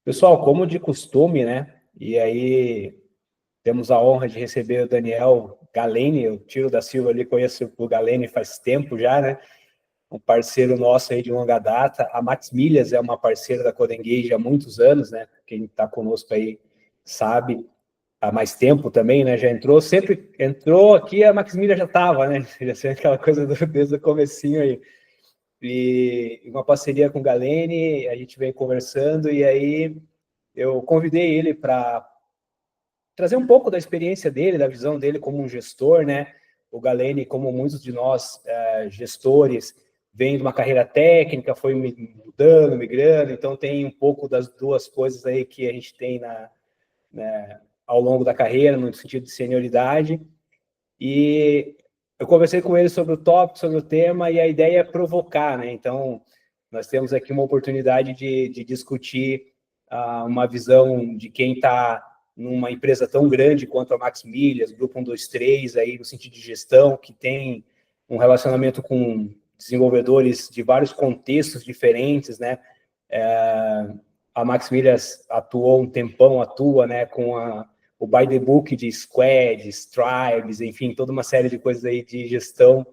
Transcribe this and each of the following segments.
Pessoal, como de costume, né? E aí temos a honra de receber o Daniel Galeni, o Tiro da Silva ali, conheço o Galeni faz tempo já, né? Um parceiro nosso aí de longa data. A Max Milhas é uma parceira da Codengage há muitos anos, né? Quem está conosco aí sabe, há mais tempo também, né? Já entrou, sempre entrou aqui, a Max Milhas já estava, né? Já sei aquela coisa desde o comecinho aí. E uma parceria com o Galeni, a gente vem conversando e aí eu convidei ele para trazer um pouco da experiência dele, da visão dele como um gestor, né? O Galeni, como muitos de nós gestores, vem de uma carreira técnica, foi mudando, migrando, então tem um pouco das duas coisas aí que a gente tem ao longo da carreira, no sentido de senioridade. E eu conversei com ele sobre o tópico, sobre o tema, e a ideia é provocar, né? Então, nós temos aqui uma oportunidade de discutir uma visão de quem está numa empresa tão grande quanto a Max Milhas, Grupo 123, aí no sentido de gestão, que tem um relacionamento com desenvolvedores de vários contextos diferentes, né? A Max Milhas atuou um tempão, atua, né, com o by the book de squads, tribes, enfim, toda uma série de coisas aí de gestão.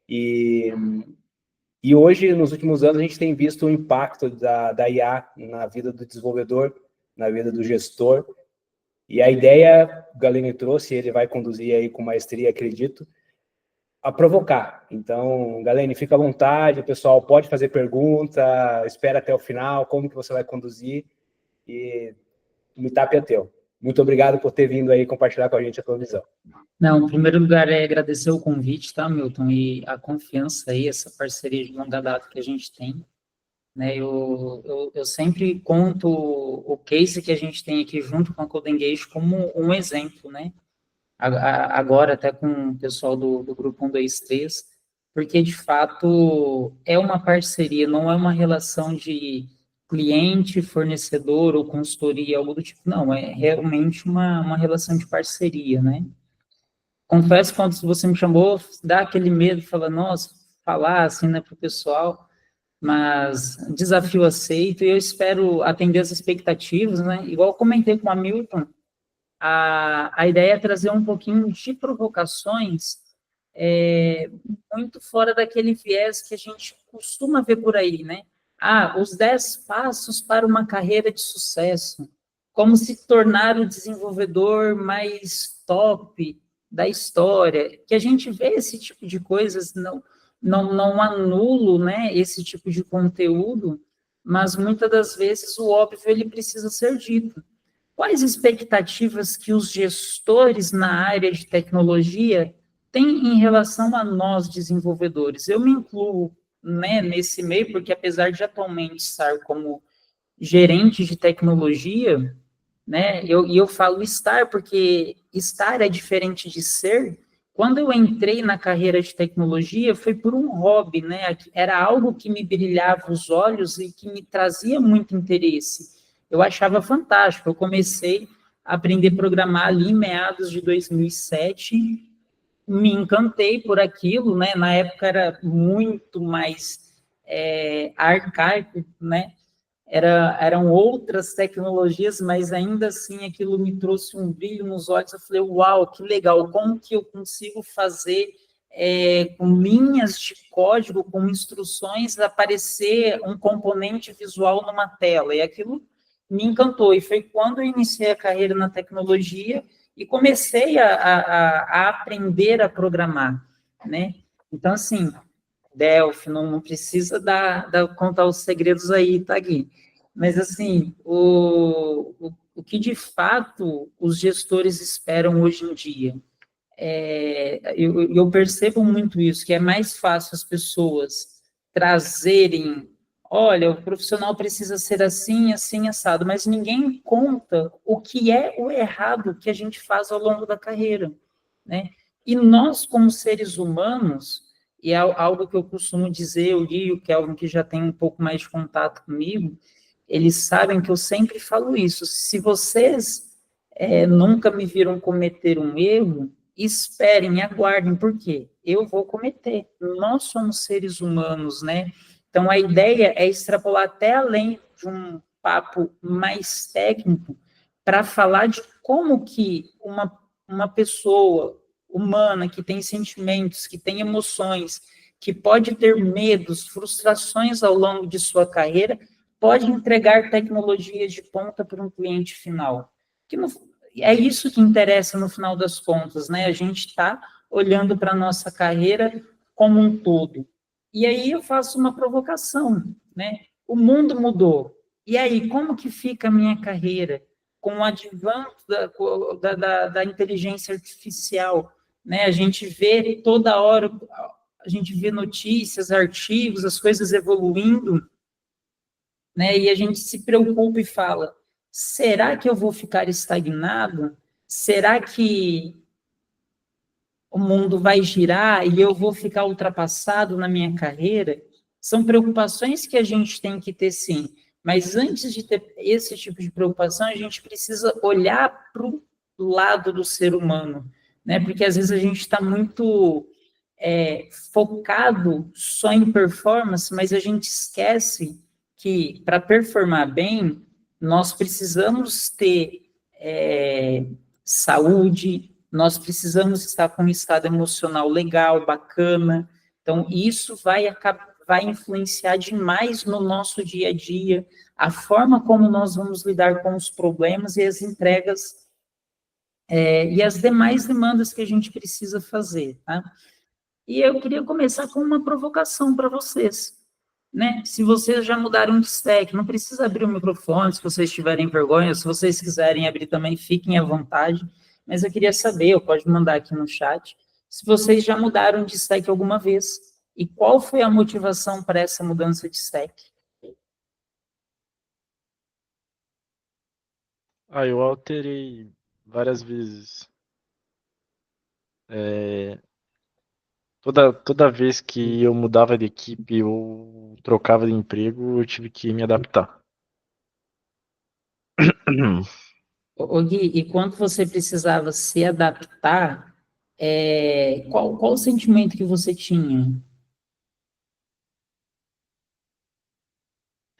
E hoje, nos últimos anos, a gente tem visto o impacto da IA na vida do desenvolvedor, na vida do gestor. E a ideia, o Galeni trouxe, ele vai conduzir aí com maestria, acredito, a provocar. Então, Galeni, fica à vontade, o pessoal pode fazer pergunta, espera até o final, como que você vai conduzir, e o meetup é teu. Muito obrigado por ter vindo aí compartilhar com a gente a tua visão. Não, em primeiro lugar é agradecer o convite, tá, Milton, e a confiança aí, essa parceria de longa data que a gente tem, né, eu sempre conto o case que a gente tem aqui junto com a Codengage como um exemplo, né, agora até com o pessoal do Grupo 123, porque de fato é uma parceria, não é uma relação de cliente, fornecedor ou consultoria, algo do tipo, não, é realmente uma relação de parceria, né. Confesso que quando você me chamou, dá aquele medo, fala, nossa, falar assim, né, para o pessoal, mas desafio aceito e eu espero atender as expectativas, né, igual eu comentei com a Milton, a ideia é trazer um pouquinho de provocações muito fora daquele viés que a gente costuma ver por aí, né? Os 10 passos para uma carreira de sucesso. Como se tornar o desenvolvedor mais top da história. Que a gente vê esse tipo de coisas, não anulo, né, esse tipo de conteúdo, mas muitas das vezes o óbvio ele precisa ser dito. Quais expectativas que os gestores na área de tecnologia têm em relação a nós, desenvolvedores? Eu me incluo, né, nesse meio, porque apesar de atualmente estar como gerente de tecnologia, né, eu falo estar, porque estar é diferente de ser. Quando eu entrei na carreira de tecnologia, foi por um hobby, né? Era algo que me brilhava os olhos e que me trazia muito interesse. Eu achava fantástico. Eu comecei a aprender a programar ali em meados de 2007, me encantei por aquilo, né? Na época era muito mais arcaico, né? Eram outras tecnologias, mas ainda assim aquilo me trouxe um brilho nos olhos. Eu falei, uau, que legal, como que eu consigo fazer com linhas de código, com instruções, aparecer um componente visual numa tela, e aquilo me encantou, e foi quando eu iniciei a carreira na tecnologia e comecei a aprender a programar, né? Então, assim, Delphi, não precisa contar os segredos aí, tá, Gui? Mas, assim, o que de fato os gestores esperam hoje em dia, eu percebo muito isso, que é mais fácil as pessoas trazerem, olha, o profissional precisa ser assim, assim, assado, mas ninguém conta o que é o errado que a gente faz ao longo da carreira, né? E nós, como seres humanos, e é algo que eu costumo dizer, eu li o Kelvin, que já tem um pouco mais de contato comigo, eles sabem que eu sempre falo isso. Se vocês nunca me viram cometer um erro, esperem, aguardem, porque eu vou cometer. Nós somos seres humanos, né? Então, a ideia é extrapolar até além de um papo mais técnico para falar de como que uma pessoa humana que tem sentimentos, que tem emoções, que pode ter medos, frustrações ao longo de sua carreira, pode entregar tecnologias de ponta para um cliente final. É isso que interessa no final das contas, né? A gente está olhando para a nossa carreira como um todo. E aí eu faço uma provocação, né? O mundo mudou. E aí, como que fica a minha carreira com o advento da inteligência artificial? Né? A gente vê toda hora, a gente vê notícias, artigos, as coisas evoluindo, né? E a gente se preocupa e fala, será que eu vou ficar estagnado? Será que o mundo vai girar e eu vou ficar ultrapassado na minha carreira? São preocupações que a gente tem que ter, sim. Mas antes de ter esse tipo de preocupação, a gente precisa olhar para o lado do ser humano, né? Porque às vezes a gente está muito focado só em performance, mas a gente esquece que para performar bem, nós precisamos ter saúde, nós precisamos estar com um estado emocional legal, bacana. Então, isso vai influenciar demais no nosso dia a dia, a forma como nós vamos lidar com os problemas e as entregas e as demais demandas que a gente precisa fazer, tá? E eu queria começar com uma provocação para vocês, né? Se vocês já mudaram de stack, não precisa abrir o microfone, se vocês tiverem vergonha, se vocês quiserem abrir também, fiquem à vontade, mas eu queria saber, ou pode mandar aqui no chat, se vocês já mudaram de stack alguma vez, e qual foi a motivação para essa mudança de stack? Eu alterei várias vezes. Toda vez que eu mudava de equipe ou trocava de emprego, eu tive que me adaptar. Ô Gui, e quando você precisava se adaptar, qual o sentimento que você tinha?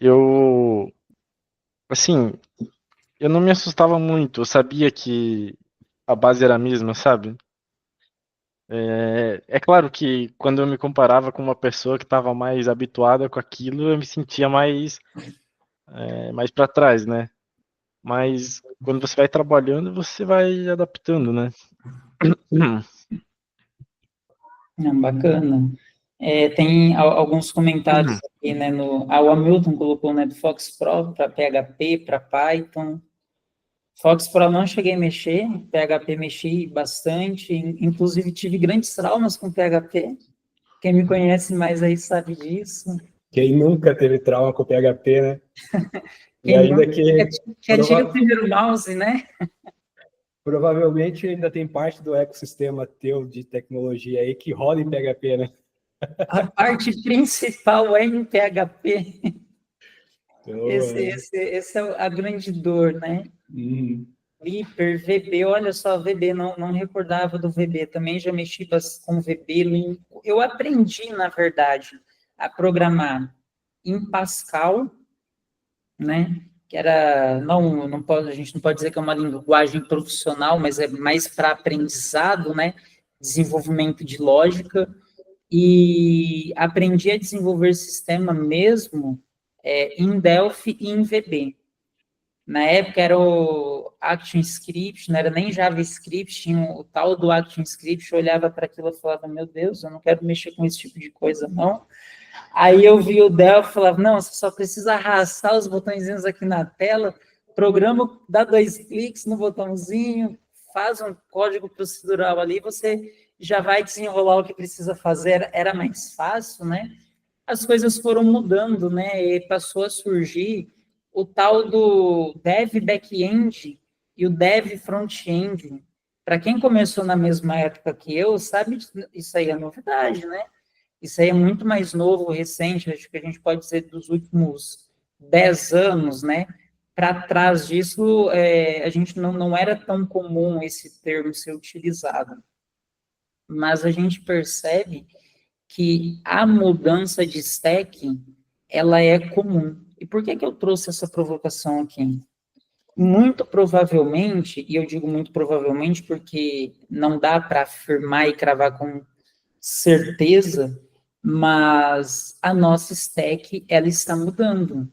Eu, assim, eu não me assustava muito, eu sabia que a base era a mesma, sabe? É claro que quando eu me comparava com uma pessoa que estava mais habituada com aquilo, eu me sentia mais para trás, né? Mas quando você vai trabalhando, você vai adaptando, né? Não, bacana. Tem alguns comentários aqui, né? O Hamilton colocou, né, do Fox Pro para PHP, para Python. Fox Pro não cheguei a mexer, PHP mexi bastante, inclusive tive grandes traumas com PHP. Quem me conhece mais aí sabe disso. Quem nunca teve trauma com PHP, né? E Quem ainda nunca que que atire o primeiro mouse, né? provavelmente ainda tem parte do ecossistema teu de tecnologia aí que roda em PHP, né? A parte principal é em PHP. Então, Esse é a grande dor, né? Viper, VB, olha só, VB, não recordava do VB, também já mexi com VB. Eu aprendi, na verdade, a programar em Pascal, né? Que era, a gente não pode dizer que é uma linguagem profissional, mas é mais para aprendizado, né? Desenvolvimento de lógica. E aprendi a desenvolver sistema mesmo em Delphi e em VB. Na época era o ActionScript, não era nem JavaScript, tinha o tal do ActionScript, eu olhava para aquilo e falava, meu Deus, eu não quero mexer com esse tipo de coisa, não. Aí eu vi o Delphi e falava, não, você só precisa arrastar os botõezinhos aqui na tela, programa, dá 2 cliques no botãozinho, faz um código procedural ali, você já vai desenrolar o que precisa fazer, era mais fácil, né? As coisas foram mudando, né? E passou a surgir o tal do dev back-end e o dev front-end. Para quem começou na mesma época que eu, sabe, isso aí é novidade, né? Isso aí é muito mais novo, recente, acho que a gente pode dizer dos últimos 10 anos, né? Para trás disso, a gente não era tão comum esse termo ser utilizado. Mas a gente percebe que a mudança de stack, ela é comum. E por que eu trouxe essa provocação aqui? Muito provavelmente, e eu digo muito provavelmente porque não dá para afirmar e cravar com certeza, mas a nossa stack, ela está mudando,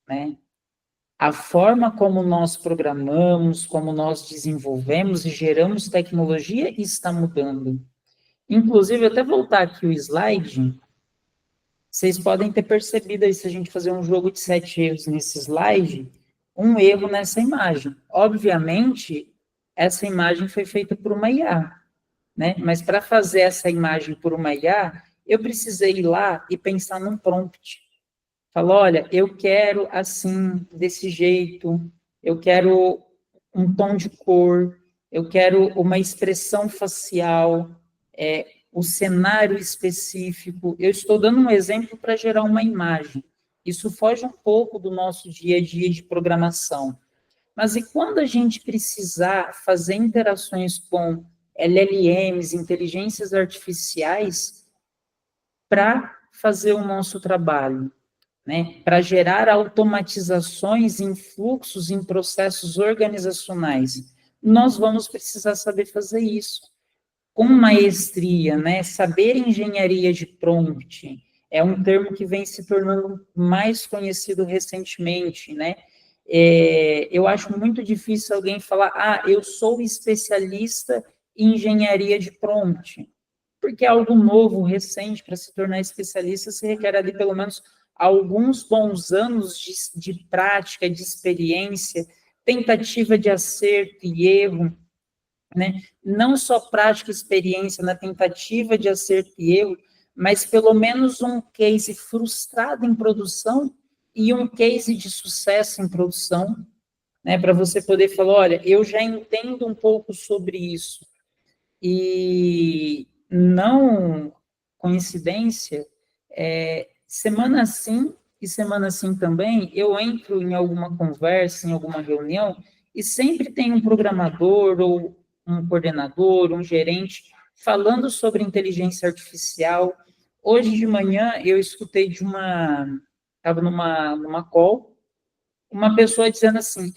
né? A forma como nós programamos, como nós desenvolvemos e geramos tecnologia está mudando. Inclusive, até voltar aqui o slide, vocês podem ter percebido aí, se a gente fazer um jogo de 7 erros nesse slide, um erro nessa imagem. Obviamente, essa imagem foi feita por uma IA, né? Mas para fazer essa imagem por uma IA, eu precisei ir lá e pensar num prompt. Falar, olha, eu quero assim, desse jeito, eu quero um tom de cor, eu quero uma expressão facial, o cenário específico. Eu estou dando um exemplo para gerar uma imagem. Isso foge um pouco do nosso dia a dia de programação. Mas e quando a gente precisar fazer interações com LLMs, inteligências artificiais, para fazer o nosso trabalho, né? Para gerar automatizações em fluxos, em processos organizacionais, nós vamos precisar saber fazer isso com maestria, né? Saber engenharia de prompt é um termo que vem se tornando mais conhecido recentemente, né? Eu acho muito difícil alguém falar, eu sou especialista em engenharia de prompt, porque é algo novo, recente, para se tornar especialista, se requer ali pelo menos alguns bons anos de prática, de experiência, tentativa de acerto e erro, né? Não só prática e experiência na tentativa de acerto e erro, mas pelo menos um case frustrado em produção e um case de sucesso em produção, né? Para você poder falar, olha, eu já entendo um pouco sobre isso. E não coincidência, semana sim e semana sim também, eu entro em alguma conversa, em alguma reunião, e sempre tem um programador ou um coordenador, um gerente, falando sobre inteligência artificial. Hoje de manhã eu escutei estava numa call, uma pessoa dizendo assim,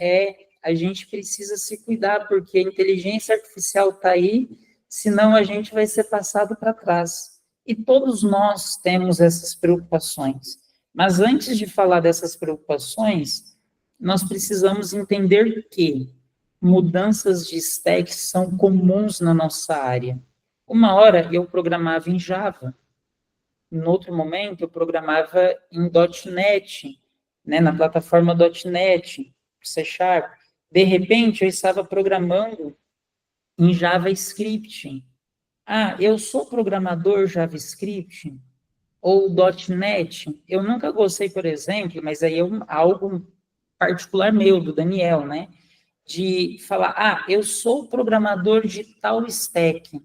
a gente precisa se cuidar, porque a inteligência artificial está aí, senão a gente vai ser passado para trás. E todos nós temos essas preocupações. Mas antes de falar dessas preocupações, nós precisamos entender que mudanças de stack são comuns na nossa área. Uma hora eu programava em Java, em outro momento eu programava em .NET, né, na plataforma .NET, C#. De repente eu estava programando em JavaScript. Eu sou programador JavaScript ou .NET. Eu nunca gostei, por exemplo, mas aí é algo particular meu, do Daniel, né? De falar, eu sou programador de tal stack.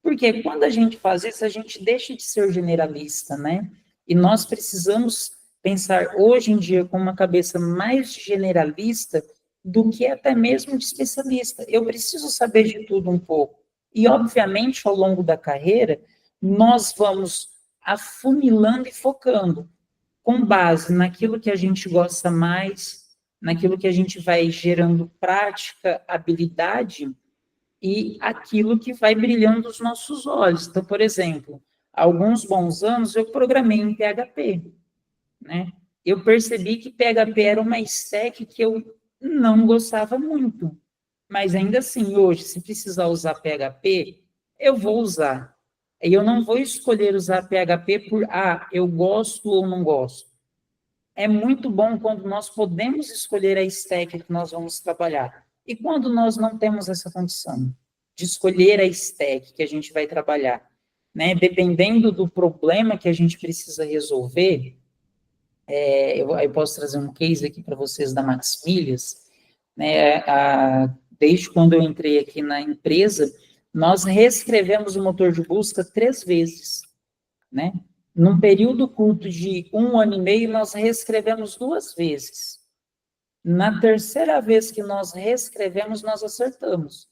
Porque quando a gente faz isso, a gente deixa de ser generalista, né? E nós precisamos pensar hoje em dia com uma cabeça mais generalista do que até mesmo de especialista. Eu preciso saber de tudo um pouco. E, obviamente, ao longo da carreira, nós vamos afunilando e focando, com base naquilo que a gente gosta mais, naquilo que a gente vai gerando prática, habilidade, e aquilo que vai brilhando os nossos olhos. Então, por exemplo, há alguns bons anos eu programei em PHP, né? Eu percebi que PHP era uma stack que eu não gostava muito, mas ainda assim, hoje, se precisar usar PHP, eu vou usar. E eu não vou escolher usar PHP por, eu gosto ou não gosto. É muito bom quando nós podemos escolher a stack que nós vamos trabalhar. E quando nós não temos essa condição de escolher a stack que a gente vai trabalhar, né? Dependendo do problema que a gente precisa resolver, eu posso trazer um case aqui para vocês da Maxmilhas, né? Desde quando eu entrei aqui na empresa, nós reescrevemos o motor de busca 3 vezes, né? Num período curto de 1 ano e meio, nós reescrevemos 2 vezes. Na terceira vez que nós reescrevemos, nós acertamos.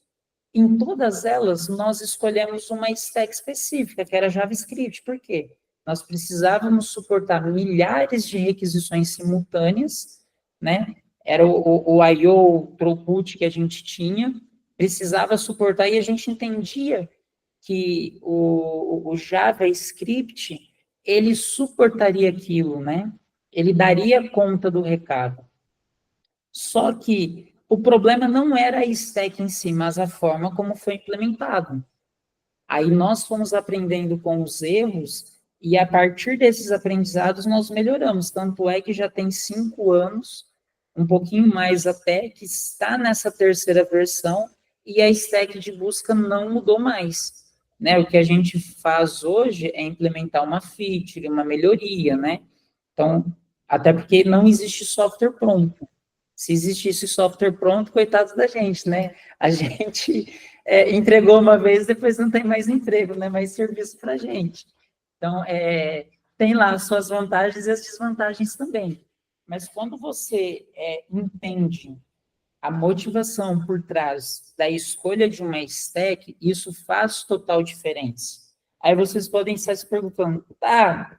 Em todas elas, nós escolhemos uma stack específica, que era JavaScript. Por quê? nós precisávamos suportar milhares de requisições simultâneas, né? Era o I/O, o throughput que a gente tinha, precisava suportar, e a gente entendia que o JavaScript, ele suportaria aquilo, né? Ele daria conta do recado. Só que o problema não era a stack em si, mas a forma como foi implementado. Aí nós fomos aprendendo com os erros, e a partir desses aprendizados nós melhoramos. Tanto é que já tem 5 anos, um pouquinho mais até, que está nessa terceira versão, e a stack de busca não mudou mais. Né? O que a gente faz hoje é implementar uma feature, uma melhoria, né? Então, até porque não existe software pronto. Se existisse software pronto, coitado da gente, né? A gente entregou uma vez, depois não tem mais emprego, né? Mais serviço para a gente. Então, tem lá as suas vantagens e as desvantagens também. Mas quando você entende a motivação por trás da escolha de uma stack, isso faz total diferença. Aí vocês podem estar se perguntando,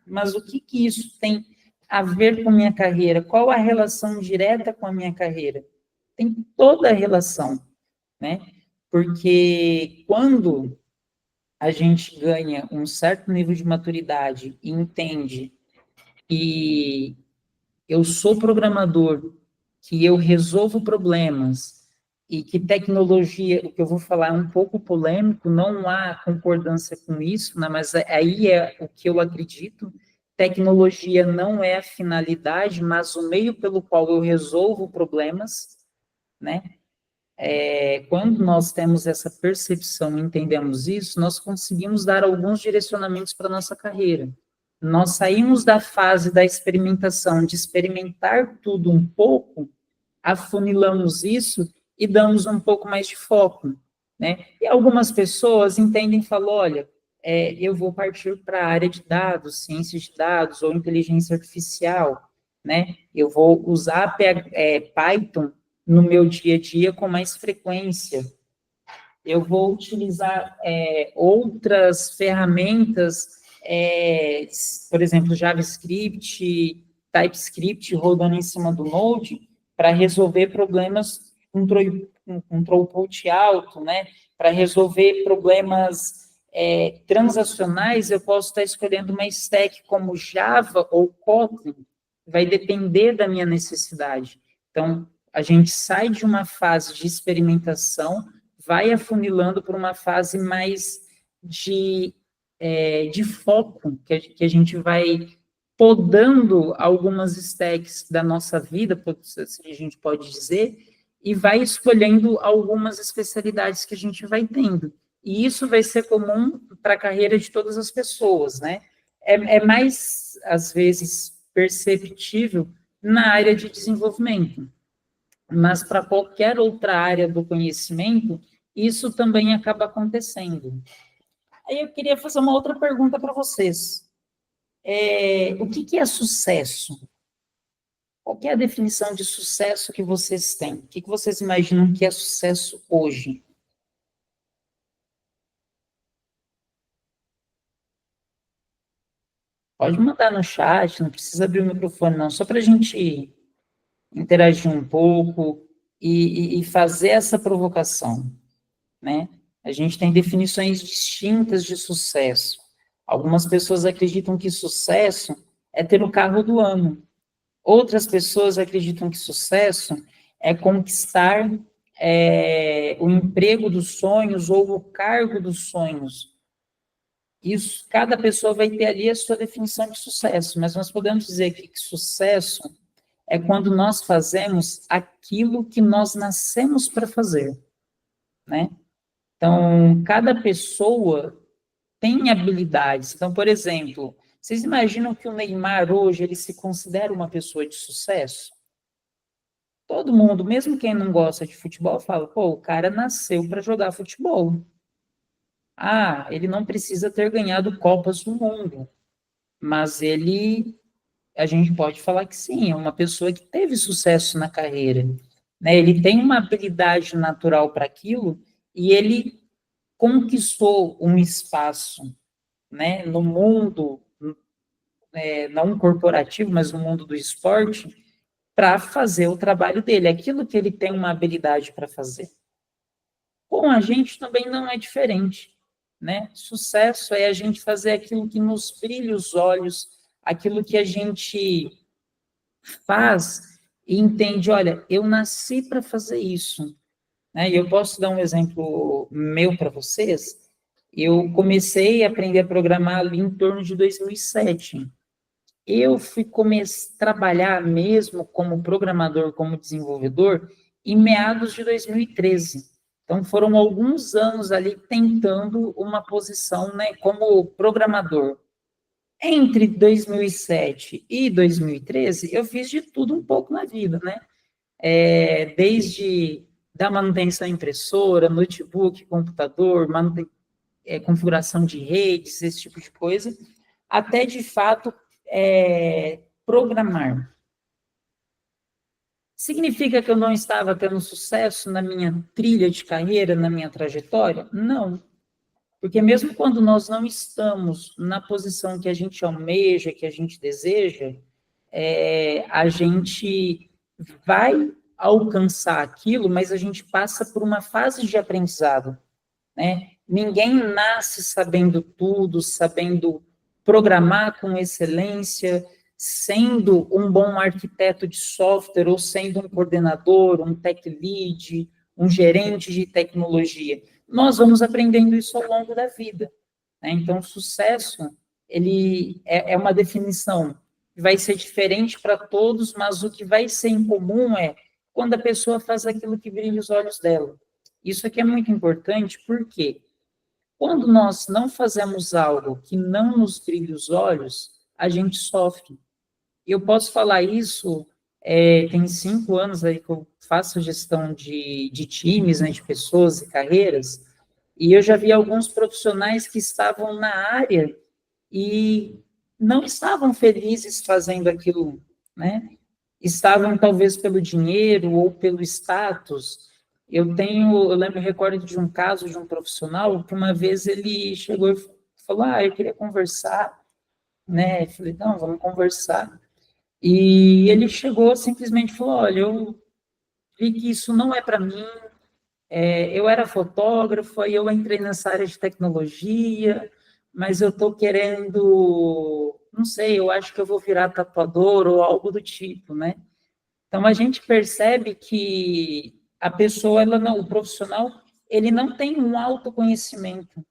mas o que isso tem a ver com minha carreira? Qual a relação direta com a minha carreira? Tem toda a relação, né? Porque quando a gente ganha um certo nível de maturidade e entende que eu sou programador, que eu resolvo problemas e que tecnologia, o que eu vou falar é um pouco polêmico, não há concordância com isso, né, mas aí é o que eu acredito. Tecnologia não é a finalidade, mas o meio pelo qual eu resolvo problemas, né? Quando nós temos essa percepção e entendemos isso, nós conseguimos dar alguns direcionamentos para a nossa carreira. Nós saímos da fase da experimentação, de experimentar tudo um pouco, afunilamos isso e damos um pouco mais de foco, né? E algumas pessoas entendem e falam, olha, eu vou partir para a área de dados, ciência de dados ou inteligência artificial, né? Eu vou usar Python no meu dia a dia com mais frequência. Eu vou utilizar outras ferramentas, por exemplo, JavaScript, TypeScript rodando em cima do Node para resolver problemas com throughput alto, né? Para resolver problemas transacionais, eu posso estar escolhendo uma stack como Java ou Kotlin, vai depender da minha necessidade. Então, a gente sai de uma fase de experimentação, vai afunilando para uma fase mais de foco, que a gente vai podando algumas stacks da nossa vida, se a gente pode dizer, e vai escolhendo algumas especialidades que a gente vai tendo. E isso vai ser comum para a carreira de todas as pessoas, né? É mais, às vezes, perceptível na área de desenvolvimento, mas para qualquer outra área do conhecimento, isso também acaba acontecendo. Aí eu queria fazer uma outra pergunta para vocês. O que é sucesso? Qual é a definição de sucesso que vocês têm? O que vocês imaginam que é sucesso hoje? Pode mandar no chat, não precisa abrir o microfone, não, só para a gente interagir um pouco e fazer essa provocação, né? A gente tem definições distintas de sucesso. Algumas pessoas acreditam que sucesso é ter o carro do ano. Outras pessoas acreditam que sucesso é conquistar o emprego dos sonhos ou o cargo dos sonhos. Isso, cada pessoa vai ter ali a sua definição de sucesso, mas nós podemos dizer que sucesso é quando nós fazemos aquilo que nós nascemos para fazer, né? Então, cada pessoa tem habilidades. Então, por exemplo, vocês imaginam que o Neymar hoje, ele se considera uma pessoa de sucesso? Todo mundo, mesmo quem não gosta de futebol, fala, pô, o cara nasceu para jogar futebol. Ele não precisa ter ganhado Copas do Mundo, mas a gente pode falar que sim, é uma pessoa que teve sucesso na carreira, né? Ele tem uma habilidade natural para aquilo e ele conquistou um espaço, né, no mundo, não corporativo, mas no mundo do esporte, para fazer o trabalho dele, aquilo que ele tem uma habilidade para fazer. Com a gente também não é diferente, né? Sucesso é a gente fazer aquilo que nos brilha os olhos, aquilo que a gente faz e entende, olha, eu nasci para fazer isso, né? E eu posso dar um exemplo meu para vocês. Eu comecei a aprender a programar ali em torno de 2007. Eu fui começar a trabalhar mesmo como programador, como desenvolvedor, em meados de 2013. Então, foram alguns anos ali tentando uma posição, né, como programador. Entre 2007 e 2013, eu fiz de tudo um pouco na vida, né? Desde da manutenção da impressora, notebook, computador, configuração de redes, esse tipo de coisa, até, de fato, programar. Significa que eu não estava tendo sucesso na minha trilha de carreira, na minha trajetória? Não. Porque mesmo quando nós não estamos na posição que a gente almeja, que a gente deseja, a gente vai alcançar aquilo, mas a gente passa por uma fase de aprendizado, né? Ninguém nasce sabendo tudo, sabendo programar com excelência, sendo um bom arquiteto de software, ou sendo um coordenador, um tech lead, um gerente de tecnologia. Nós vamos aprendendo isso ao longo da vida, né? Então, sucesso, ele é uma definição que vai ser diferente para todos, mas o que vai ser em comum é quando a pessoa faz aquilo que brilha os olhos dela. Isso aqui é muito importante, porque quando nós não fazemos algo que não nos brilha os olhos, a gente sofre. Eu posso falar isso, tem 5 anos aí que eu faço gestão de times, né, de pessoas e carreiras, e eu já vi alguns profissionais que estavam na área e não estavam felizes fazendo aquilo, né? Estavam talvez pelo dinheiro ou pelo status. Eu recordo de um caso de um profissional que uma vez ele chegou e falou, eu queria conversar, né? Eu falei, não, vamos conversar. E ele chegou simplesmente e falou, olha, eu vi que isso não é para mim, eu era fotógrafo, aí eu entrei nessa área de tecnologia, mas eu estou querendo, não sei, eu acho que eu vou virar tatuador ou algo do tipo, né? Então, a gente percebe que a pessoa, o profissional, ele não tem um autoconhecimento.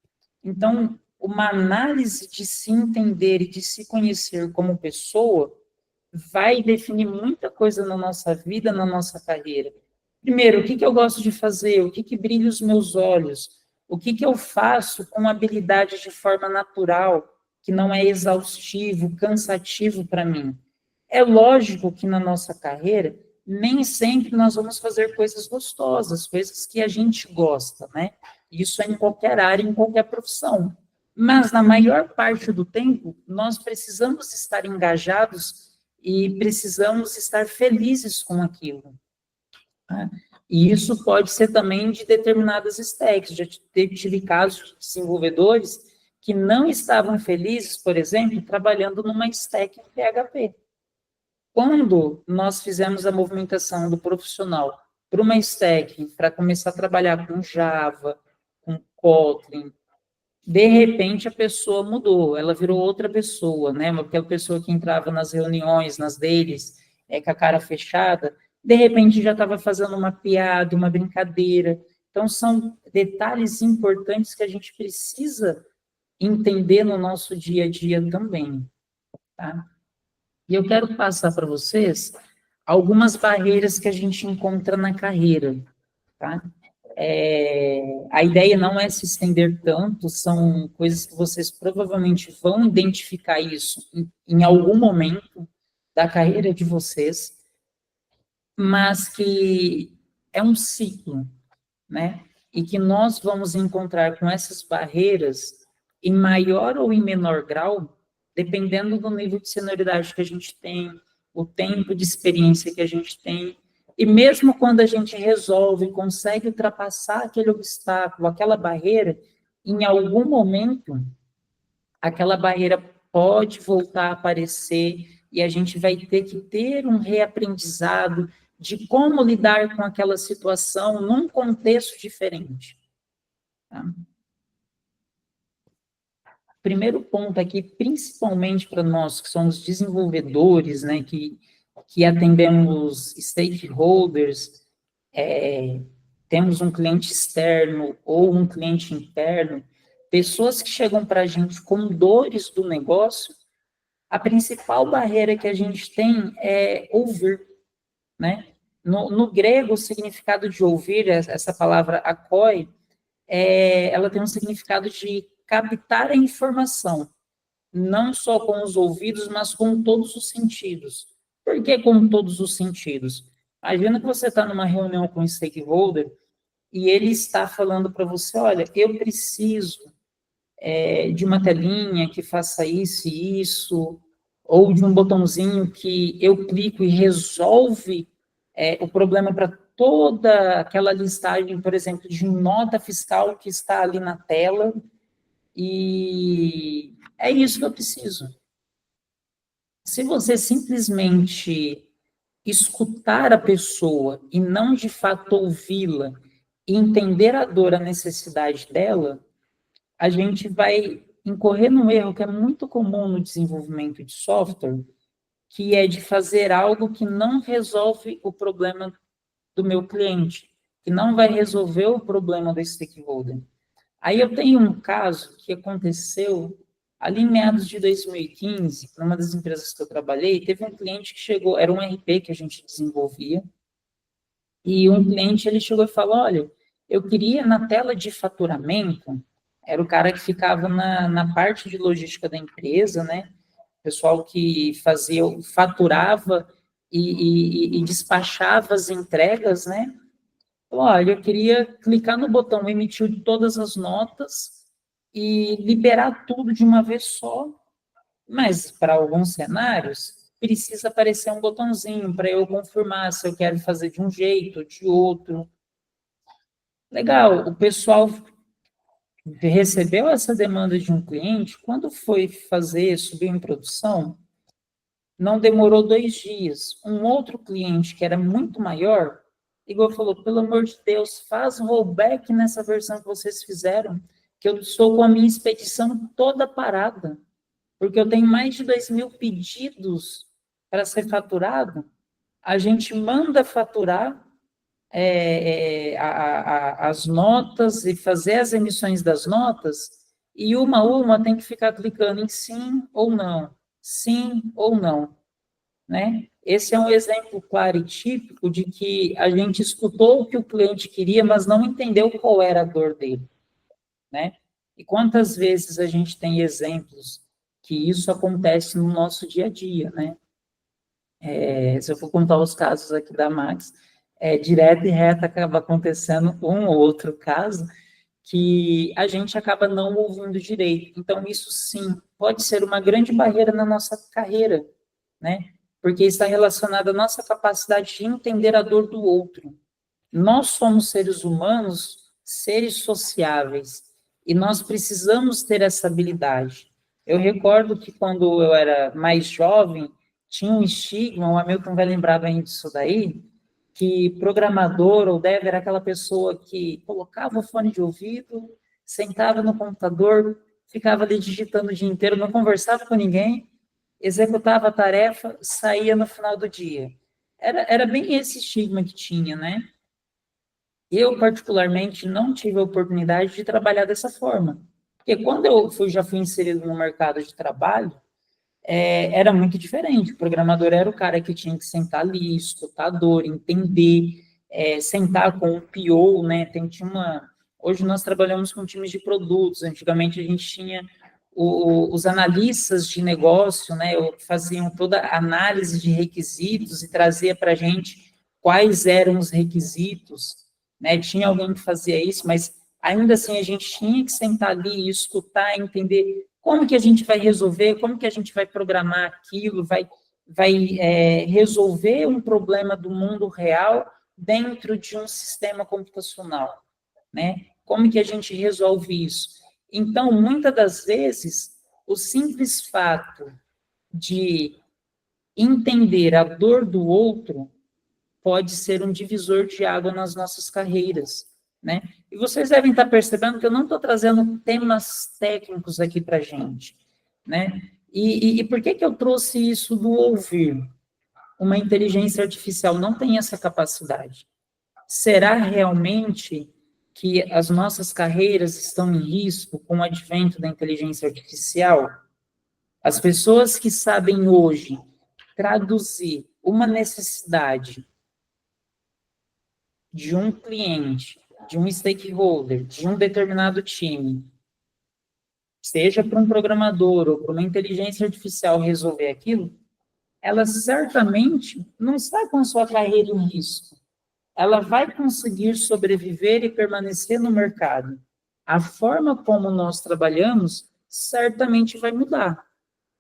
Então, uma análise de se entender e de se conhecer como pessoa vai definir muita coisa na nossa vida, na nossa carreira. Primeiro, o que eu gosto de fazer? O que brilha os meus olhos? O que eu faço com habilidade de forma natural, que não é exaustivo, cansativo para mim? É lógico que na nossa carreira, nem sempre nós vamos fazer coisas gostosas, coisas que a gente gosta, né? Isso é em qualquer área, em qualquer profissão. Mas, na maior parte do tempo, nós precisamos estar engajados e precisamos estar felizes com aquilo. Tá? E isso pode ser também de determinadas stacks. Já tive casos de desenvolvedores que não estavam felizes, por exemplo, trabalhando numa stack em PHP. Quando nós fizemos a movimentação do profissional para uma stack, para começar a trabalhar com Java, com Kotlin, de repente a pessoa mudou, ela virou outra pessoa, né? Aquela pessoa que entrava nas reuniões, nas dailies, com a cara fechada, de repente já estava fazendo uma piada, uma brincadeira. Então, são detalhes importantes que a gente precisa entender no nosso dia a dia também, tá? E eu quero passar para vocês algumas barreiras que a gente encontra na carreira, tá? A ideia não é se estender tanto, são coisas que vocês provavelmente vão identificar isso em algum momento da carreira de vocês, mas que é um ciclo, né? E que nós vamos encontrar com essas barreiras em maior ou em menor grau, dependendo do nível de senioridade que a gente tem, o tempo de experiência que a gente tem, e mesmo quando a gente resolve, consegue ultrapassar aquele obstáculo, aquela barreira, em algum momento, aquela barreira pode voltar a aparecer e a gente vai ter que ter um reaprendizado de como lidar com aquela situação num contexto diferente. Tá? Primeiro ponto aqui, principalmente para nós que somos desenvolvedores, né, que atendemos stakeholders, temos um cliente externo ou um cliente interno, pessoas que chegam para a gente com dores do negócio, a principal barreira que a gente tem é ouvir, né? No grego, o significado de ouvir, essa palavra akoi, ela tem um significado de captar a informação, não só com os ouvidos, mas com todos os sentidos. Por que com todos os sentidos? Imagina que você está numa reunião com um stakeholder e ele está falando para você, olha, eu preciso de uma telinha que faça isso e isso, ou de um botãozinho que eu clico e resolve o problema para toda aquela listagem, por exemplo, de nota fiscal que está ali na tela, e é isso que eu preciso. Se você simplesmente escutar a pessoa e não, de fato, ouvi-la e entender a dor, a necessidade dela, a gente vai incorrer num erro que é muito comum no desenvolvimento de software, que é de fazer algo que não resolve o problema do meu cliente, que não vai resolver o problema do stakeholder. Aí eu tenho um caso que aconteceu ali em meados de 2015, para uma das empresas que eu trabalhei, teve um cliente que chegou, era um RP que a gente desenvolvia, e um cliente, ele chegou e falou, olha, eu queria na tela de faturamento, era o cara que ficava na parte de logística da empresa, né, pessoal que faturava e despachava as entregas, né, olha, eu queria clicar no botão emitir todas as notas e liberar tudo de uma vez só, mas para alguns cenários precisa aparecer um botãozinho para eu confirmar se eu quero fazer de um jeito ou de outro. Legal, o pessoal recebeu essa demanda de um cliente, quando foi fazer, subiu em produção, não demorou 2 dias. Um outro cliente que era muito maior, igual falou, pelo amor de Deus, faz um rollback nessa versão que vocês fizeram, que eu estou com a minha expedição toda parada, porque eu tenho mais de 2.000 pedidos para ser faturado, a gente manda faturar as notas e fazer as emissões das notas, e uma a uma tem que ficar clicando em sim ou não, né? Esse é um exemplo claro e típico de que a gente escutou o que o cliente queria, mas não entendeu qual era a dor dele, né? E quantas vezes a gente tem exemplos que isso acontece no nosso dia a dia, né? Se eu for contar os casos aqui da Max, direto e reto acaba acontecendo um ou outro caso que a gente acaba não ouvindo direito. Então, isso sim pode ser uma grande barreira na nossa carreira, né? Porque está relacionado à nossa capacidade de entender a dor do outro. Nós somos seres humanos, seres sociáveis, e nós precisamos ter essa habilidade. Eu recordo que quando eu era mais jovem, tinha um estigma, o Hamilton vai lembrar bem disso daí, que programador ou dev era aquela pessoa que colocava o fone de ouvido, sentava no computador, ficava ali digitando o dia inteiro, não conversava com ninguém, executava a tarefa, saía no final do dia. Era bem esse estigma que tinha, né? Eu, particularmente, não tive a oportunidade de trabalhar dessa forma. Porque quando eu já fui inserido no mercado de trabalho, era muito diferente. O programador era o cara que tinha que sentar ali, escutar a dor, entender, sentar com o PO, né? Hoje nós trabalhamos com times de produtos. Antigamente a gente tinha os analistas de negócio, né? Faziam toda a análise de requisitos e trazia para a gente quais eram os requisitos, né? Tinha alguém que fazia isso, mas ainda assim a gente tinha que sentar ali e escutar, entender como que a gente vai resolver, como que a gente vai programar aquilo, vai resolver um problema do mundo real dentro de um sistema computacional, né? Como que a gente resolve isso? Então, muitas das vezes, o simples fato de entender a dor do outro pode ser um divisor de água nas nossas carreiras, né? E vocês devem estar percebendo que eu não estou trazendo temas técnicos aqui para a gente, né? E por que eu trouxe isso do ouvir? Uma inteligência artificial não tem essa capacidade. Será realmente que as nossas carreiras estão em risco com o advento da inteligência artificial? As pessoas que sabem hoje traduzir uma necessidade de um cliente, de um stakeholder, de um determinado time, seja para um programador ou para uma inteligência artificial resolver aquilo, ela certamente não está com a sua carreira em risco. Ela vai conseguir sobreviver e permanecer no mercado. A forma como nós trabalhamos certamente vai mudar,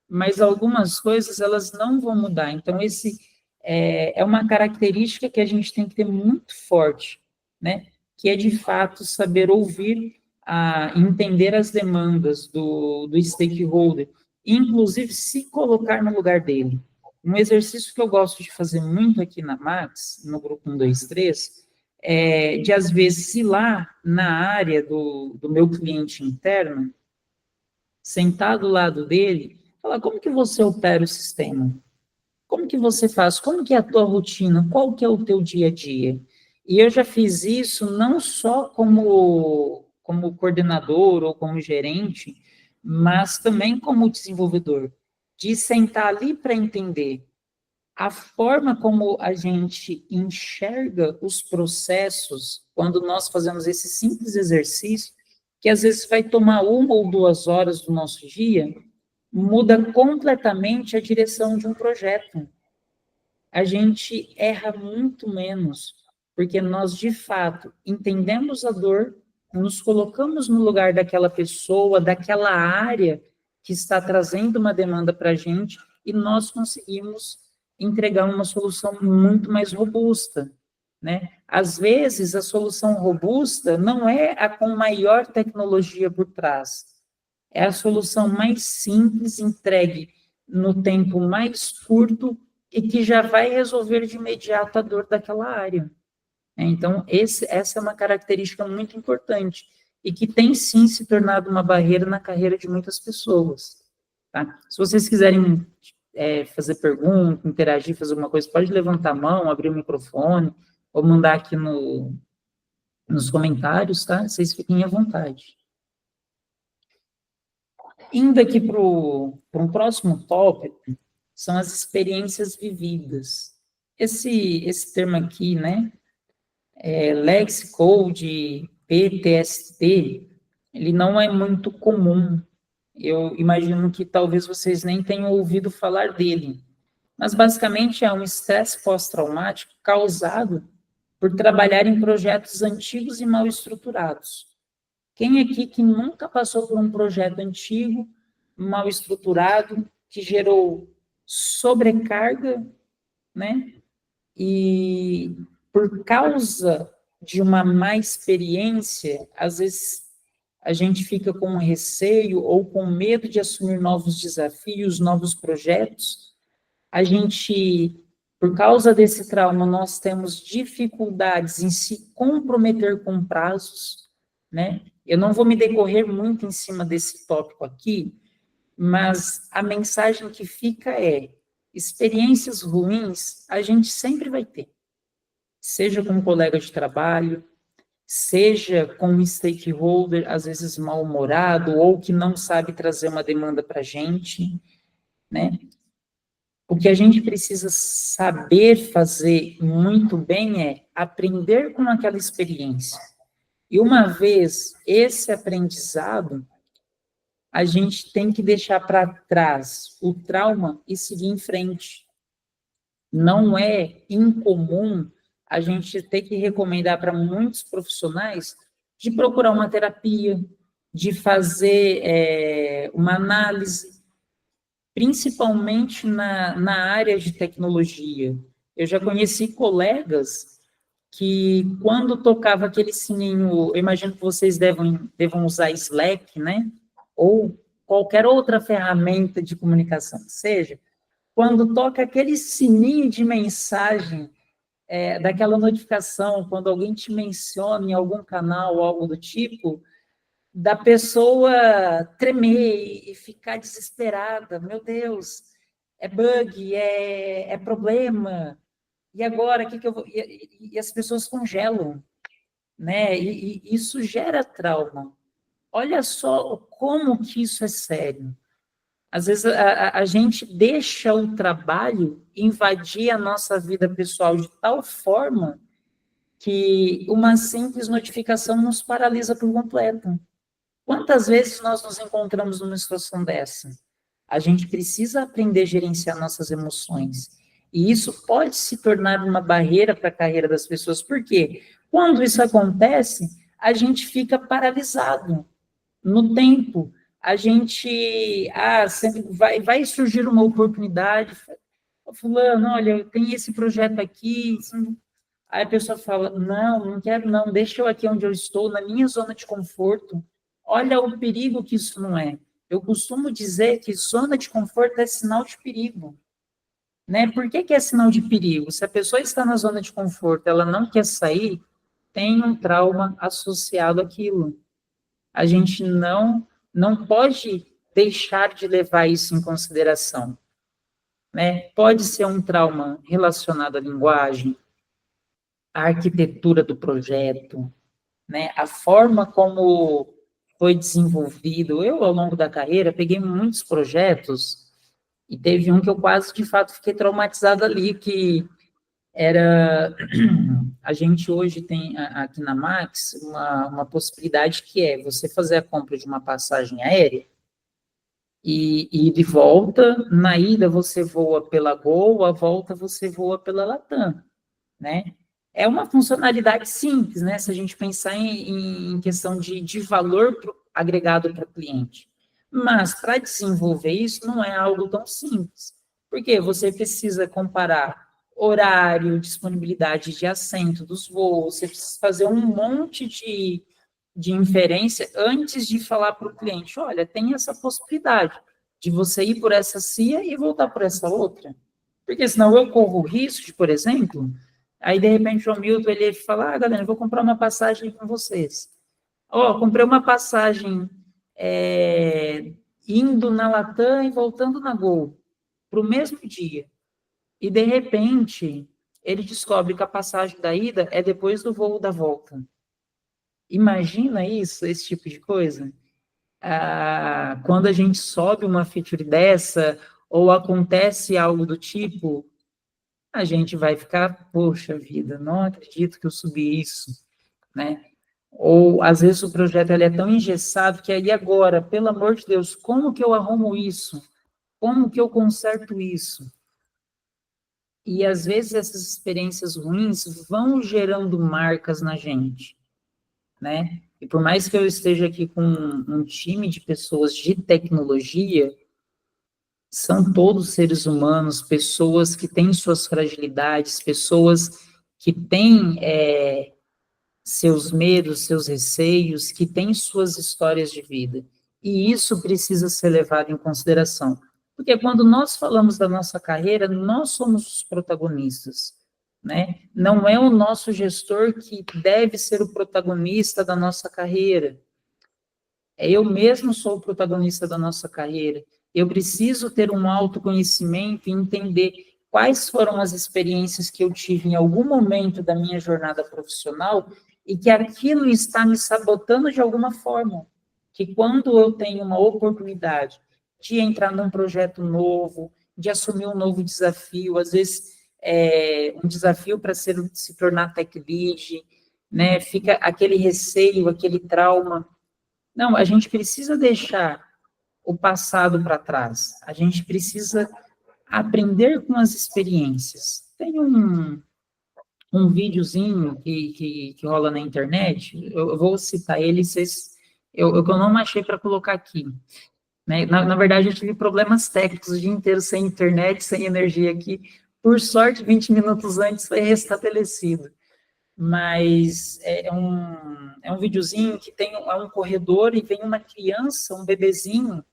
mas algumas coisas elas não vão mudar. Então, esse é uma característica que a gente tem que ter muito forte, né? Que é, de fato, saber ouvir, entender as demandas do stakeholder, inclusive se colocar no lugar dele. Um exercício que eu gosto de fazer muito aqui na Max, no grupo 1, 2, 3, é de, às vezes, ir lá na área do meu cliente interno, sentar do lado dele, falar, como que você opera o sistema? Como que você faz? Como que é a tua rotina? Qual que é o teu dia a dia? E eu já fiz isso não só como coordenador ou como gerente, mas também como desenvolvedor, de sentar ali para entender a forma como a gente enxerga os processos quando nós fazemos esse simples exercício, que às vezes vai tomar 1 ou 2 horas do nosso dia, muda completamente a direção de um projeto. A gente erra muito menos, porque nós, de fato, entendemos a dor, nos colocamos no lugar daquela pessoa, daquela área que está trazendo uma demanda para a gente, e nós conseguimos entregar uma solução muito mais robusta, né? Às vezes, a solução robusta não é a com maior tecnologia por trás, é a solução mais simples, entregue no tempo mais curto e que já vai resolver de imediato a dor daquela área. Então, essa é uma característica muito importante e que tem, sim, se tornado uma barreira na carreira de muitas pessoas. Tá? Se vocês quiserem fazer pergunta, interagir, fazer alguma coisa, pode levantar a mão, abrir o microfone, ou mandar aqui nos comentários, tá? Vocês fiquem à vontade. Indo aqui para um próximo tópico, são as experiências vividas. Esse termo aqui, né, Lexicode, PTSD, ele não é muito comum. Eu imagino que talvez vocês nem tenham ouvido falar dele. Mas, basicamente, é um estresse pós-traumático causado por trabalhar em projetos antigos e mal estruturados. Quem aqui que nunca passou por um projeto antigo, mal estruturado, que gerou sobrecarga, né? E por causa de uma má experiência, às vezes a gente fica com receio ou com medo de assumir novos desafios, novos projetos. A gente, por causa desse trauma, nós temos dificuldades em se comprometer com prazos, né? Eu não vou me decorrer muito em cima desse tópico aqui, mas a mensagem que fica é: experiências ruins a gente sempre vai ter, seja com um colega de trabalho, seja com um stakeholder, às vezes mal-humorado, ou que não sabe trazer uma demanda para a gente, né? O que a gente precisa saber fazer muito bem é aprender com aquela experiência. E uma vez esse aprendizado, a gente tem que deixar para trás o trauma e seguir em frente. Não é incomum a gente ter que recomendar para muitos profissionais de procurar uma terapia, de fazer uma análise, principalmente na área de tecnologia. Eu já conheci colegas que, quando tocava aquele sininho, eu imagino que vocês devam usar Slack, né? Ou qualquer outra ferramenta de comunicação que seja, quando toca aquele sininho de mensagem, daquela notificação, quando alguém te menciona em algum canal ou algo do tipo, da pessoa tremer e ficar desesperada. Meu Deus, é bug, é problema. E agora, o que eu vou... E as pessoas congelam, né? E isso gera trauma. Olha só como que isso é sério. Às vezes a gente deixa o trabalho invadir a nossa vida pessoal de tal forma que uma simples notificação nos paralisa por completo. Quantas vezes nós nos encontramos numa situação dessa? A gente precisa aprender a gerenciar nossas emoções. E isso pode se tornar uma barreira para a carreira das pessoas. Por quê? Quando isso acontece, a gente fica paralisado no tempo. A gente, sempre vai surgir uma oportunidade. Fulano, olha, tem esse projeto aqui. Aí a pessoa fala, não quero não, deixa eu aqui onde eu estou, na minha zona de conforto. Olha o perigo que isso não é. Eu costumo dizer que zona de conforto é sinal de perigo. Né? Por que é sinal de perigo? Se a pessoa está na zona de conforto, ela não quer sair, tem um trauma associado àquilo. A gente não pode deixar de levar isso em consideração. Né? Pode ser um trauma relacionado à linguagem, à arquitetura do projeto, né? A forma como foi desenvolvido. Eu, ao longo da carreira, peguei muitos projetos e teve um que eu quase, de fato, fiquei traumatizado ali, que era... A gente hoje tem aqui na Max uma possibilidade que é você fazer a compra de uma passagem aérea e de volta. Na ida você voa pela Gol, a volta você voa pela Latam, né? É uma funcionalidade simples, né? Se a gente pensar em questão de valor agregado para o cliente. Mas, para desenvolver isso, não é algo tão simples. Porque você precisa comparar horário, disponibilidade de assento dos voos, você precisa fazer um monte de inferência antes de falar para o cliente, olha, tem essa possibilidade de você ir por essa CIA e voltar por essa outra. Porque senão eu corro o risco de, por exemplo, aí de repente o João Milton, ele fala, galera, eu vou comprar uma passagem com vocês. Comprei uma passagem indo na Latam e voltando na Gol, para o mesmo dia. E de repente, ele descobre que a passagem da ida é depois do voo da volta. Imagina isso, esse tipo de coisa? Quando a gente sobe uma feature dessa, ou acontece algo do tipo, a gente vai ficar, poxa vida, não acredito que eu subi isso, né? Ou, às vezes, o projeto ele é tão engessado que aí agora, pelo amor de Deus, como que eu arrumo isso? Como que eu conserto isso? E, às vezes, essas experiências ruins vão gerando marcas na gente, né? E por mais que eu esteja aqui com um time de pessoas de tecnologia, são todos seres humanos, pessoas que têm suas fragilidades, pessoas que têm seus medos, seus receios, que têm suas histórias de vida. E isso precisa ser levado em consideração. Porque quando nós falamos da nossa carreira, nós somos os protagonistas, né? Não é o nosso gestor que deve ser o protagonista da nossa carreira. Eu mesmo sou o protagonista da nossa carreira. Eu preciso ter um autoconhecimento e entender quais foram as experiências que eu tive em algum momento da minha jornada profissional e que aquilo está me sabotando de alguma forma. Que quando eu tenho uma oportunidade de entrar num projeto novo, de assumir um novo desafio, às vezes um desafio para se tornar tech lead, né? Fica aquele receio, aquele trauma. Não, a gente precisa deixar o passado para trás. A gente precisa aprender com as experiências. Tem um videozinho que rola na internet, eu vou citar ele, eu não achei para colocar aqui. Né? Na verdade, eu tive problemas técnicos o dia inteiro, sem internet, sem energia aqui. Por sorte, 20 minutos antes foi restabelecido. Mas é um videozinho que tem um corredor e vem uma criança, um bebezinho,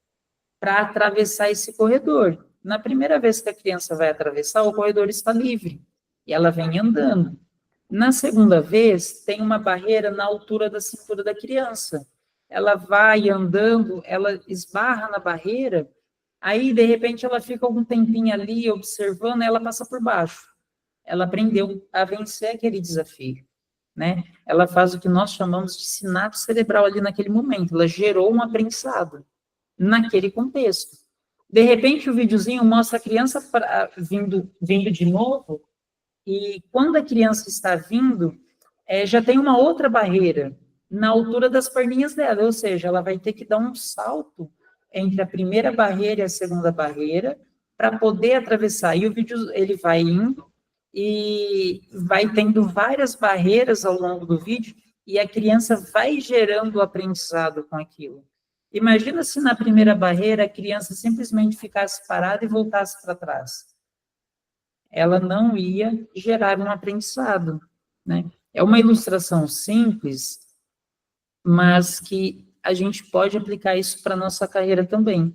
para atravessar esse corredor. Na primeira vez que a criança vai atravessar, o corredor está livre, e ela vem andando. Na segunda vez, tem uma barreira na altura da cintura da criança. Ela vai andando, ela esbarra na barreira, aí, de repente, ela fica algum tempinho ali observando, ela passa por baixo. Ela aprendeu a vencer aquele desafio, né? Ela faz o que nós chamamos de sinapse cerebral ali naquele momento. Ela gerou um aprendizado naquele contexto. De repente, o videozinho mostra a criança vindo de novo, e quando a criança está vindo, já tem uma outra barreira na altura das perninhas dela, ou seja, ela vai ter que dar um salto entre a primeira barreira e a segunda barreira para poder atravessar. E o vídeo, ele vai indo e vai tendo várias barreiras ao longo do vídeo e a criança vai gerando o aprendizado com aquilo. Imagina se na primeira barreira a criança simplesmente ficasse parada e voltasse para trás. Ela não ia gerar um aprendizado, né? É uma ilustração simples, mas que a gente pode aplicar isso para a nossa carreira também.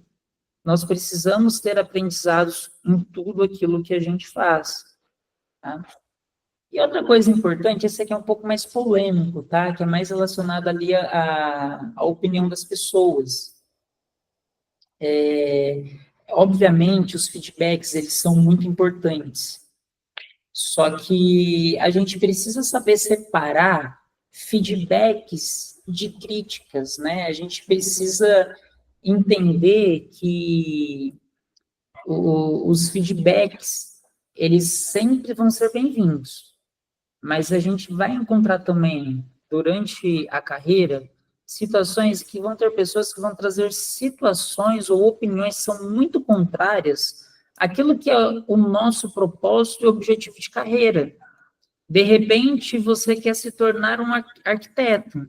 Nós precisamos ter aprendizados em tudo aquilo que a gente faz, tá? E outra coisa importante, esse aqui é um pouco mais polêmico, tá? Que é mais relacionado ali à opinião das pessoas. Obviamente, os feedbacks, eles são muito importantes. Só que a gente precisa saber separar feedbacks de críticas, né? A gente precisa entender que os feedbacks, eles sempre vão ser bem-vindos, mas a gente vai encontrar também, durante a carreira, situações que vão ter pessoas que vão trazer situações ou opiniões que são muito contrárias àquilo que é o nosso propósito e objetivo de carreira. De repente, você quer se tornar um arquiteto,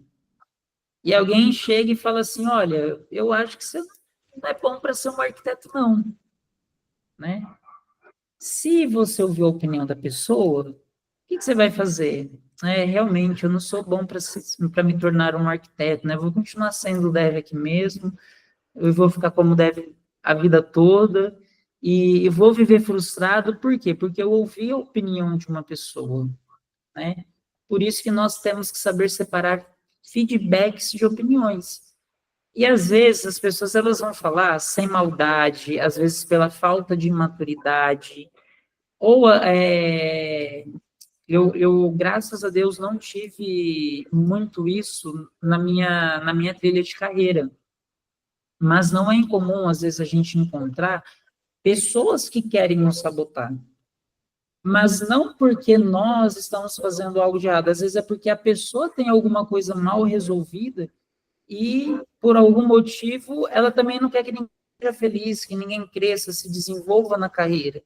e alguém chega e fala assim, olha, eu acho que você não é bom para ser um arquiteto, não, né? Se você ouvir a opinião da pessoa, o que você vai fazer? Realmente, eu não sou bom para me tornar um arquiteto, né? Eu vou continuar sendo dev aqui mesmo, eu vou ficar como dev a vida toda, e vou viver frustrado, por quê? Porque eu ouvi a opinião de uma pessoa, né? Por isso que nós temos que saber separar feedbacks de opiniões. E às vezes as pessoas elas vão falar sem maldade, às vezes pela falta de maturidade, ou eu, graças a Deus, não tive muito isso na minha trilha de carreira. Mas não é incomum, às vezes, a gente encontrar pessoas que querem nos sabotar. Mas não porque nós estamos fazendo algo de errado, às vezes é porque a pessoa tem alguma coisa mal resolvida e, por algum motivo, ela também não quer que ninguém seja feliz, que ninguém cresça, se desenvolva na carreira.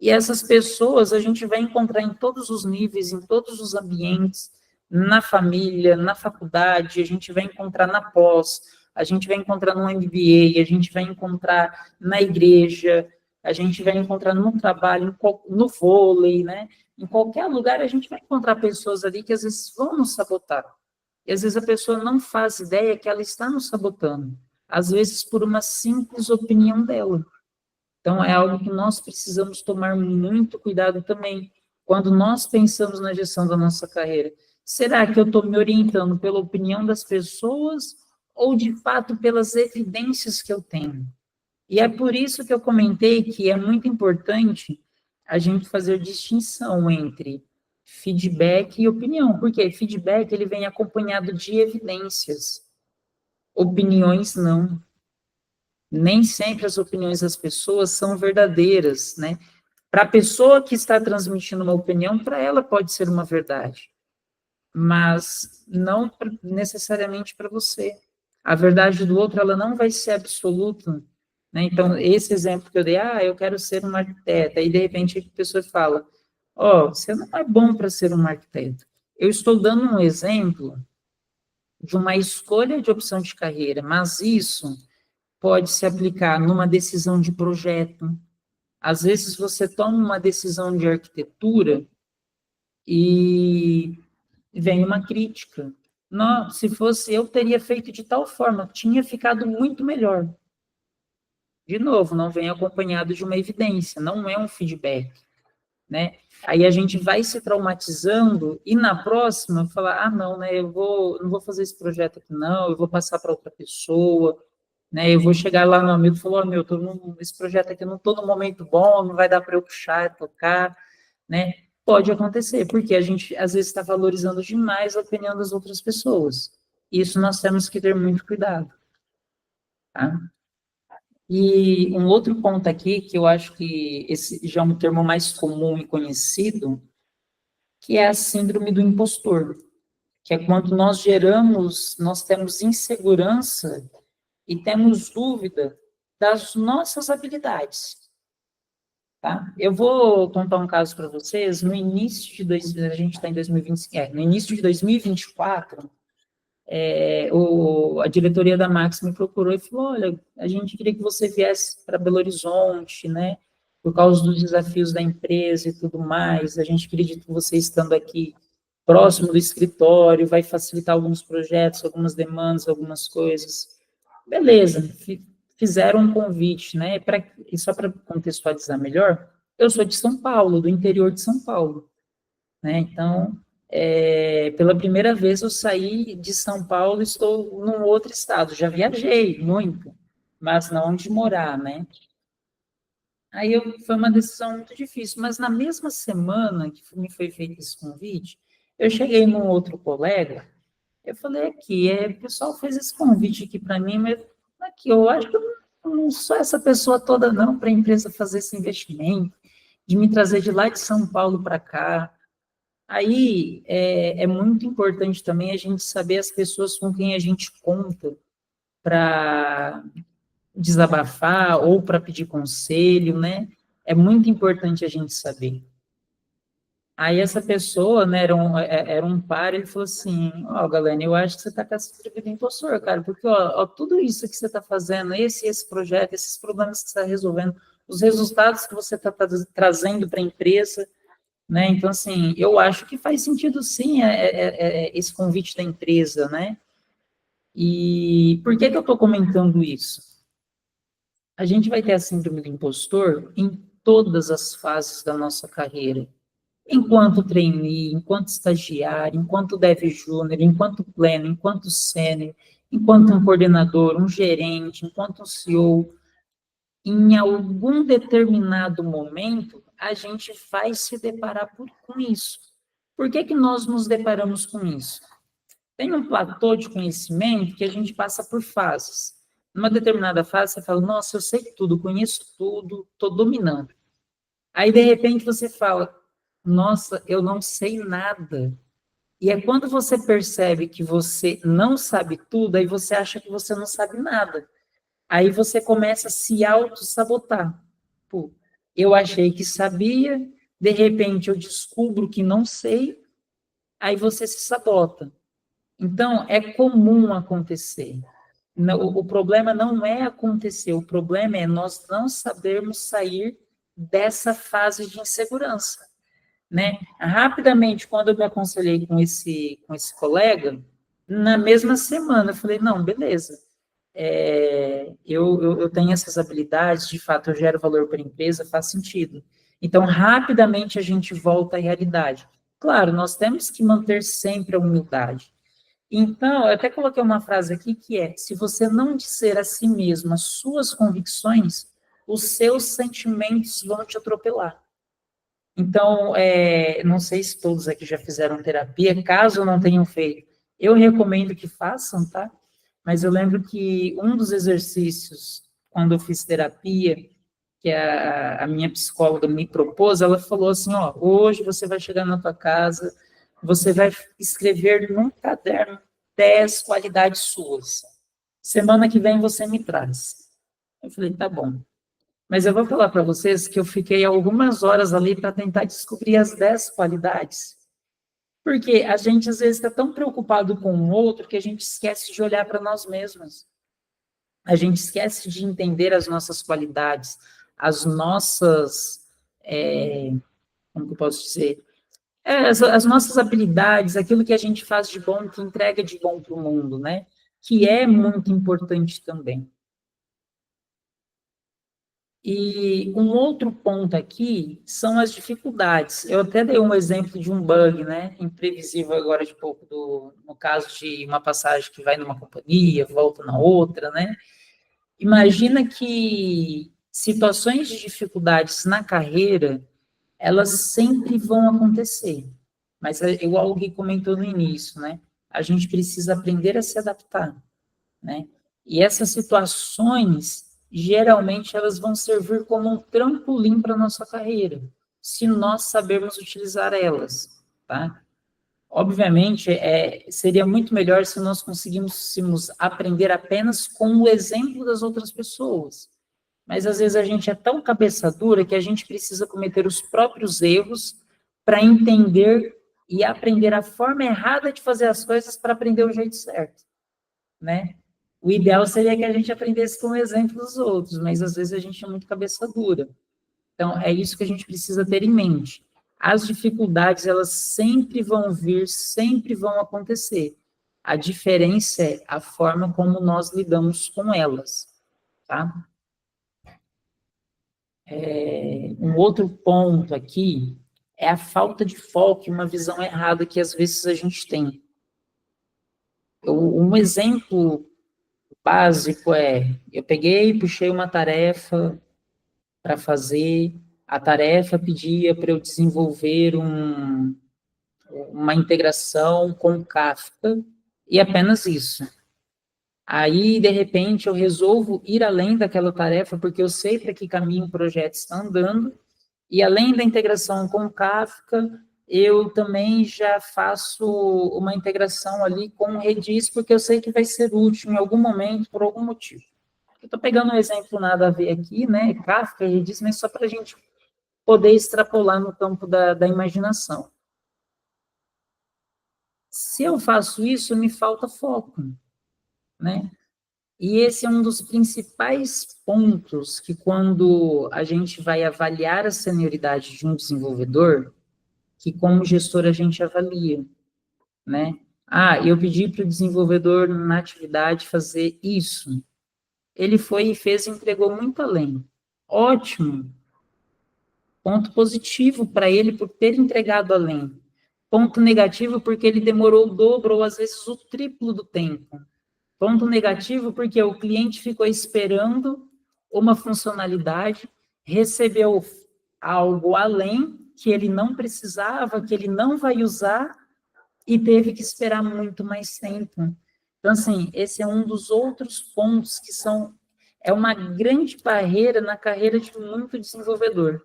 E essas pessoas a gente vai encontrar em todos os níveis, em todos os ambientes, na família, na faculdade, a gente vai encontrar na pós, a gente vai encontrar no MBA, a gente vai encontrar na igreja, a gente vai encontrar no trabalho, no vôlei, né? Em qualquer lugar a gente vai encontrar pessoas ali que às vezes vão nos sabotar. E às vezes a pessoa não faz ideia que ela está nos sabotando. Às vezes por uma simples opinião dela. Então, é algo que nós precisamos tomar muito cuidado também, quando nós pensamos na gestão da nossa carreira. Será que eu estou me orientando pela opinião das pessoas ou, de fato, pelas evidências que eu tenho? E é por isso que eu comentei que é muito importante a gente fazer distinção entre feedback e opinião, porque feedback ele vem acompanhado de evidências, opiniões não. Nem sempre as opiniões das pessoas são verdadeiras, né? Para a pessoa que está transmitindo uma opinião, para ela pode ser uma verdade, mas não necessariamente para você. A verdade do outro, ela não vai ser absoluta, né? Então, esse exemplo que eu dei, eu quero ser uma arquiteta, e de repente a pessoa fala, você não é bom para ser um arquiteto. Eu estou dando um exemplo de uma escolha de opção de carreira, mas isso pode se aplicar numa decisão de projeto. Às vezes você toma uma decisão de arquitetura e vem uma crítica. Não, se fosse eu, teria feito de tal forma, tinha ficado muito melhor. De novo, não vem acompanhado de uma evidência, não é um feedback, né? Aí a gente vai se traumatizando e na próxima falar, não, né, não vou fazer esse projeto aqui não, eu vou passar para outra pessoa, né? Eu vou chegar lá no amigo e falar, esse projeto aqui eu não estou no momento bom, não vai dar para eu puxar, tocar, né? Pode acontecer, porque a gente às vezes está valorizando demais a opinião das outras pessoas. Isso nós temos que ter muito cuidado, tá? E um outro ponto aqui, que eu acho que esse já é um termo mais comum e conhecido, que é a síndrome do impostor, que é quando nós temos insegurança e temos dúvida das nossas habilidades, tá? Eu vou contar um caso para vocês, a gente está em 2025, no início de 2024, a diretoria da Max me procurou e falou, olha, a gente queria que você viesse para Belo Horizonte, né, por causa dos desafios da empresa e tudo mais, a gente acredita que você estando aqui próximo do escritório vai facilitar alguns projetos, algumas demandas, algumas coisas. Beleza, fizeram um convite, né, e só para contextualizar melhor, eu sou de São Paulo, do interior de São Paulo, né, então pela primeira vez eu saí de São Paulo e estou num outro estado. Já viajei muito, mas não onde morar, né? Foi uma decisão muito difícil, mas na mesma semana que me foi feito esse convite, eu cheguei num outro colega, eu falei aqui, o pessoal fez esse convite aqui para mim, mas aqui, eu acho que eu não sou essa pessoa toda não para a empresa fazer esse investimento, de me trazer de lá de São Paulo para cá. Aí é muito importante também a gente saber as pessoas com quem a gente conta para desabafar ou para pedir conselho, né? É muito importante a gente saber. Aí essa pessoa, né, era um par, ele falou assim, Galene, eu acho que você está com essa síndrome do impostor, cara, porque tudo isso que você está fazendo, esse projeto, esses problemas que você está resolvendo, os resultados que você está trazendo para a empresa, né? Então, assim, eu acho que faz sentido, sim, esse convite da empresa, né? E por que eu estou comentando isso? A gente vai ter a síndrome do impostor em todas as fases da nossa carreira. Enquanto trainee, enquanto estagiário, enquanto dev júnior, enquanto pleno, enquanto sênior, enquanto um coordenador, um gerente, enquanto um CEO, em algum determinado momento, a gente vai se deparar com isso. Por que nós nos deparamos com isso? Tem um platô de conhecimento que a gente passa por fases. Numa determinada fase, você fala, nossa, eu sei tudo, conheço tudo, estou dominando. Aí, de repente, você fala, nossa, eu não sei nada. E é quando você percebe que você não sabe tudo, aí você acha que você não sabe nada. Aí você começa a se auto-sabotar. Pô, eu achei que sabia, de repente eu descubro que não sei, aí você se sabota. Então, é comum acontecer. O problema não é acontecer, o problema é nós não sabermos sair dessa fase de insegurança, né? Rapidamente, quando eu me aconselhei com esse colega, na mesma semana, eu falei, não, beleza, eu tenho essas habilidades, de fato, eu gero valor para a empresa, faz sentido. Então, rapidamente a gente volta à realidade. Claro, nós temos que manter sempre a humildade. Então, eu até coloquei uma frase aqui que é, se você não disser a si mesmo as suas convicções, os seus sentimentos vão te atropelar. Então, não sei se todos aqui já fizeram terapia, caso não tenham feito, eu recomendo que façam, tá? Mas eu lembro que um dos exercícios, quando eu fiz terapia, que a minha psicóloga me propôs, ela falou assim, hoje você vai chegar na tua casa, você vai escrever num caderno 10 qualidades suas. Semana que vem você me traz. Eu falei, tá bom. Mas eu vou falar para vocês que eu fiquei algumas horas ali para tentar descobrir as 10 qualidades. Porque a gente, às vezes, está tão preocupado com o outro que a gente esquece de olhar para nós mesmos. A gente esquece de entender as nossas qualidades, as nossas, como que eu posso dizer? As nossas habilidades, aquilo que a gente faz de bom, que entrega de bom para o mundo, né? Que é muito importante também. E um outro ponto aqui são as dificuldades. Eu até dei um exemplo de um bug, né, imprevisível agora de pouco, no caso de uma passagem que vai numa companhia, volta na outra, né? Imagina que situações de dificuldades na carreira, elas sempre vão acontecer. Mas igual o Gui comentou no início, né? A gente precisa aprender a se adaptar, né? E essas situações, geralmente, elas vão servir como um trampolim para a nossa carreira, se nós sabermos utilizar elas, tá? Obviamente, seria muito melhor se nós conseguíssemos aprender apenas com o exemplo das outras pessoas. Mas, às vezes, a gente é tão cabeça dura que a gente precisa cometer os próprios erros para entender e aprender a forma errada de fazer as coisas para aprender o jeito certo, né? O ideal seria que a gente aprendesse com o exemplo dos outros, mas às vezes a gente é muito cabeça dura. Então, é isso que a gente precisa ter em mente. As dificuldades, elas sempre vão vir, sempre vão acontecer. A diferença é a forma como nós lidamos com elas, tá? Um outro ponto aqui é a falta de foco e uma visão errada que às vezes a gente tem. Um exemplo básico eu peguei, puxei uma tarefa para fazer, a tarefa pedia para eu desenvolver uma integração com Kafka, e apenas isso. Aí, de repente, eu resolvo ir além daquela tarefa, porque eu sei para que caminho o projeto está andando, e além da integração com Kafka, eu também já faço uma integração ali com o Redis, porque eu sei que vai ser útil em algum momento, por algum motivo. Eu estou pegando um exemplo nada a ver aqui, né? Kafka e Redis, mas só para a gente poder extrapolar no campo da imaginação. Se eu faço isso, me falta foco, né? E esse é um dos principais pontos que, quando a gente vai avaliar a senioridade de um desenvolvedor, que como gestor a gente avalia, né? Eu pedi para o desenvolvedor na atividade fazer isso. Ele foi e fez e entregou muito além. Ótimo. Ponto positivo para ele por ter entregado além. Ponto negativo porque ele demorou o dobro ou às vezes o triplo do tempo. Ponto negativo porque o cliente ficou esperando uma funcionalidade, recebeu algo além que ele não precisava, que ele não vai usar e teve que esperar muito mais tempo. Então, assim, esse é um dos outros pontos que é uma grande barreira na carreira de muito desenvolvedor,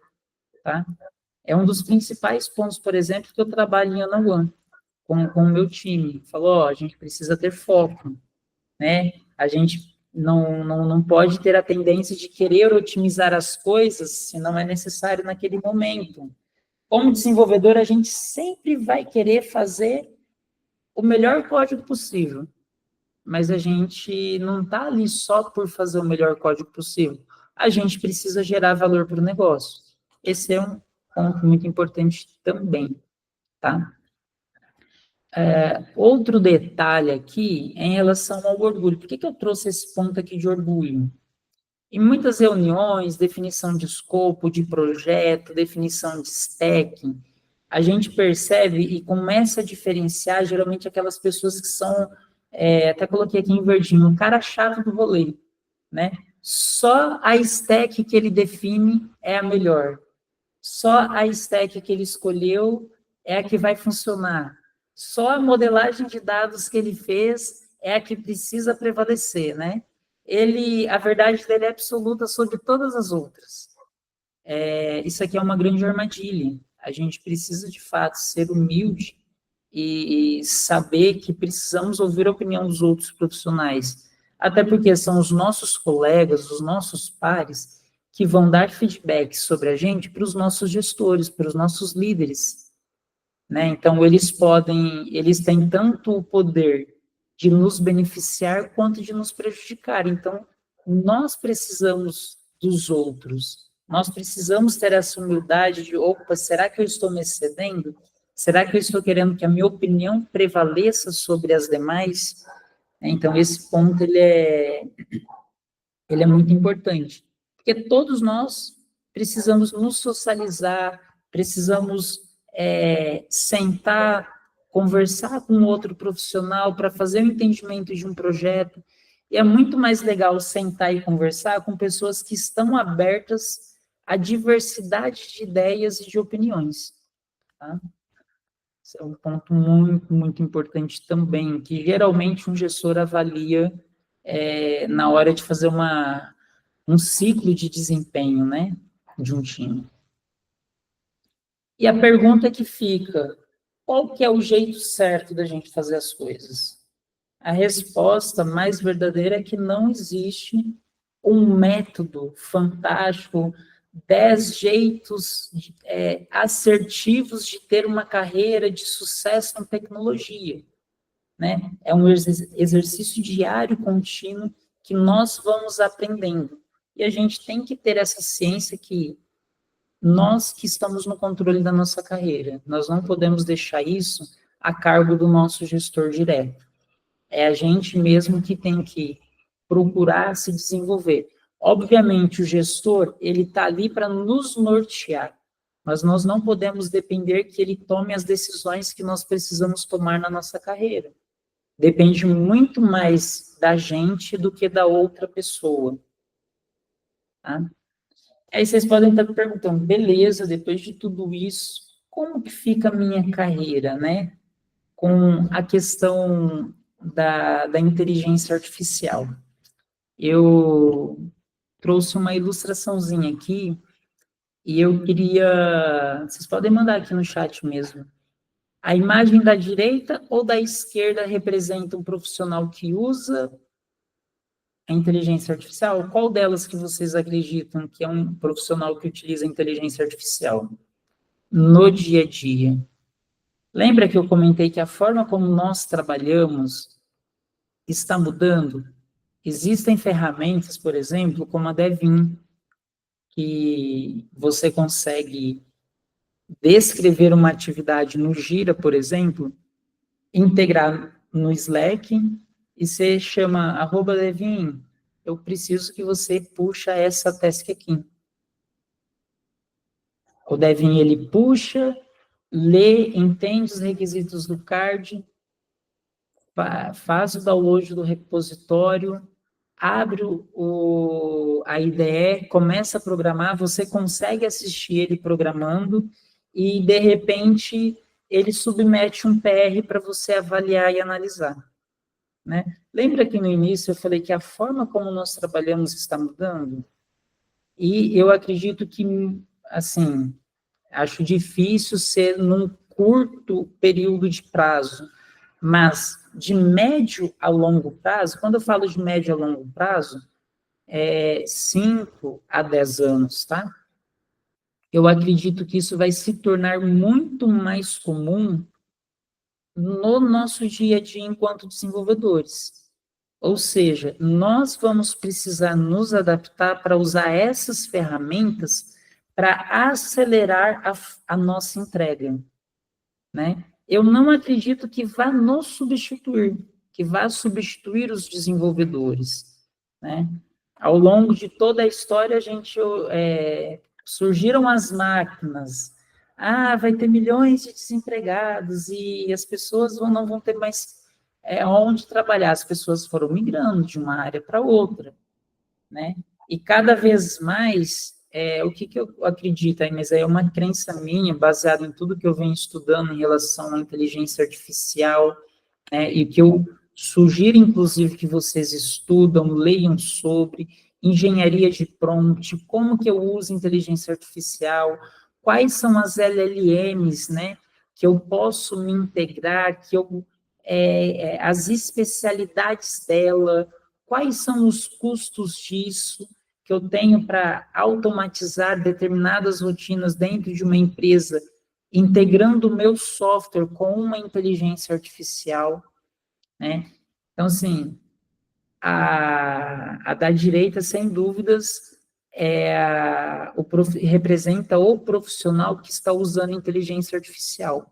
tá? É um dos principais pontos, por exemplo, que eu trabalho em One com o meu time. Falou, a gente precisa ter foco, né? A gente não pode ter a tendência de querer otimizar as coisas se não é necessário naquele momento. Como desenvolvedor, a gente sempre vai querer fazer o melhor código possível, mas a gente não está ali só por fazer o melhor código possível. A gente precisa gerar valor para o negócio. Esse é um ponto muito importante também, tá? Outro detalhe aqui em relação ao orgulho. Por que eu trouxe esse ponto aqui de orgulho? Em muitas reuniões, definição de escopo, de projeto, definição de stack, a gente percebe e começa a diferenciar, geralmente, aquelas pessoas que são, até coloquei aqui em verdinho, o cara-chave do rolê, né? Só a stack que ele define é a melhor. Só a stack que ele escolheu é a que vai funcionar. Só a modelagem de dados que ele fez é a que precisa prevalecer, né? A verdade dele é absoluta sobre todas as outras. Isso aqui é uma grande armadilha. A gente precisa, de fato, ser humilde e saber que precisamos ouvir a opinião dos outros profissionais. Até porque são os nossos colegas, os nossos pares, que vão dar feedback sobre a gente para os nossos gestores, para os nossos líderes, né? Então, eles têm tanto o poder de nos beneficiar quanto de nos prejudicar. Então, nós precisamos dos outros. Nós precisamos ter essa humildade de, opa, será que eu estou me excedendo? Será que eu estou querendo que a minha opinião prevaleça sobre as demais? Então, esse ponto, ele é muito importante. Por Porque todos nós precisamos nos socializar, precisamos sentar, conversar com outro profissional para fazer o entendimento de um projeto. E é muito mais legal sentar e conversar com pessoas que estão abertas à diversidade de ideias e de opiniões. Tá? Esse é um ponto muito, muito importante também, que geralmente um gestor avalia na hora de fazer um ciclo de desempenho, né, de um time. E a pergunta que fica, qual que é o jeito certo da gente fazer as coisas? A resposta mais verdadeira é que não existe um método fantástico, 10 jeitos assertivos de ter uma carreira de sucesso em tecnologia, né? É um exercício diário, contínuo, que nós vamos aprendendo. E a gente tem que ter essa ciência que nós que estamos no controle da nossa carreira, nós não podemos deixar isso a cargo do nosso gestor direto. É a gente mesmo que tem que procurar se desenvolver. Obviamente, o gestor, ele está ali para nos nortear, mas nós não podemos depender que ele tome as decisões que nós precisamos tomar na nossa carreira. Depende muito mais da gente do que da outra pessoa. Tá? Aí vocês podem estar me perguntando, beleza, depois de tudo isso, como que fica a minha carreira, né? Com a questão da inteligência artificial. Eu trouxe uma ilustraçãozinha aqui e eu queria... Vocês podem mandar aqui no chat mesmo. A imagem da direita ou da esquerda representa um profissional que usa a inteligência artificial? Qual delas que vocês acreditam que é um profissional que utiliza a inteligência artificial no dia a dia? Lembra que eu comentei que a forma como nós trabalhamos está mudando? Existem ferramentas, por exemplo, como a Devin, que você consegue descrever uma atividade no Gira, por exemplo, integrar no Slack, e você chama @Devin, eu preciso que você puxa essa task aqui. O Devin, ele puxa, lê, entende os requisitos do card, faz o download do repositório, abre a IDE, começa a programar, você consegue assistir ele programando e, de repente, ele submete um PR para você avaliar e analisar. Né? Lembra que no início eu falei que a forma como nós trabalhamos está mudando? E eu acredito que, assim, acho difícil ser num curto período de prazo, mas de médio a longo prazo, quando eu falo de médio a longo prazo, 5 a 10 anos, tá? Eu acredito que isso vai se tornar muito mais comum no nosso dia a dia enquanto desenvolvedores. Ou seja, nós vamos precisar nos adaptar para usar essas ferramentas para acelerar a nossa entrega, né? Eu não acredito que vá nos substituir, que vá substituir os desenvolvedores, né? Ao longo de toda a história, surgiram as máquinas. Vai ter milhões de desempregados e as pessoas não vão ter mais onde trabalhar. As pessoas foram migrando de uma área para outra, né? E cada vez mais, o que eu acredito aí, mas é uma crença minha, baseada em tudo que eu venho estudando em relação à inteligência artificial, né, e que eu sugiro, inclusive, que vocês estudam, leiam sobre engenharia de prompt, como que eu uso inteligência artificial, quais são as LLMs, né, que eu posso me integrar, as especialidades dela, quais são os custos disso, que eu tenho para automatizar determinadas rotinas dentro de uma empresa, integrando o meu software com uma inteligência artificial, né? Então, assim, a da direita, sem dúvidas, representa o profissional que está usando inteligência artificial,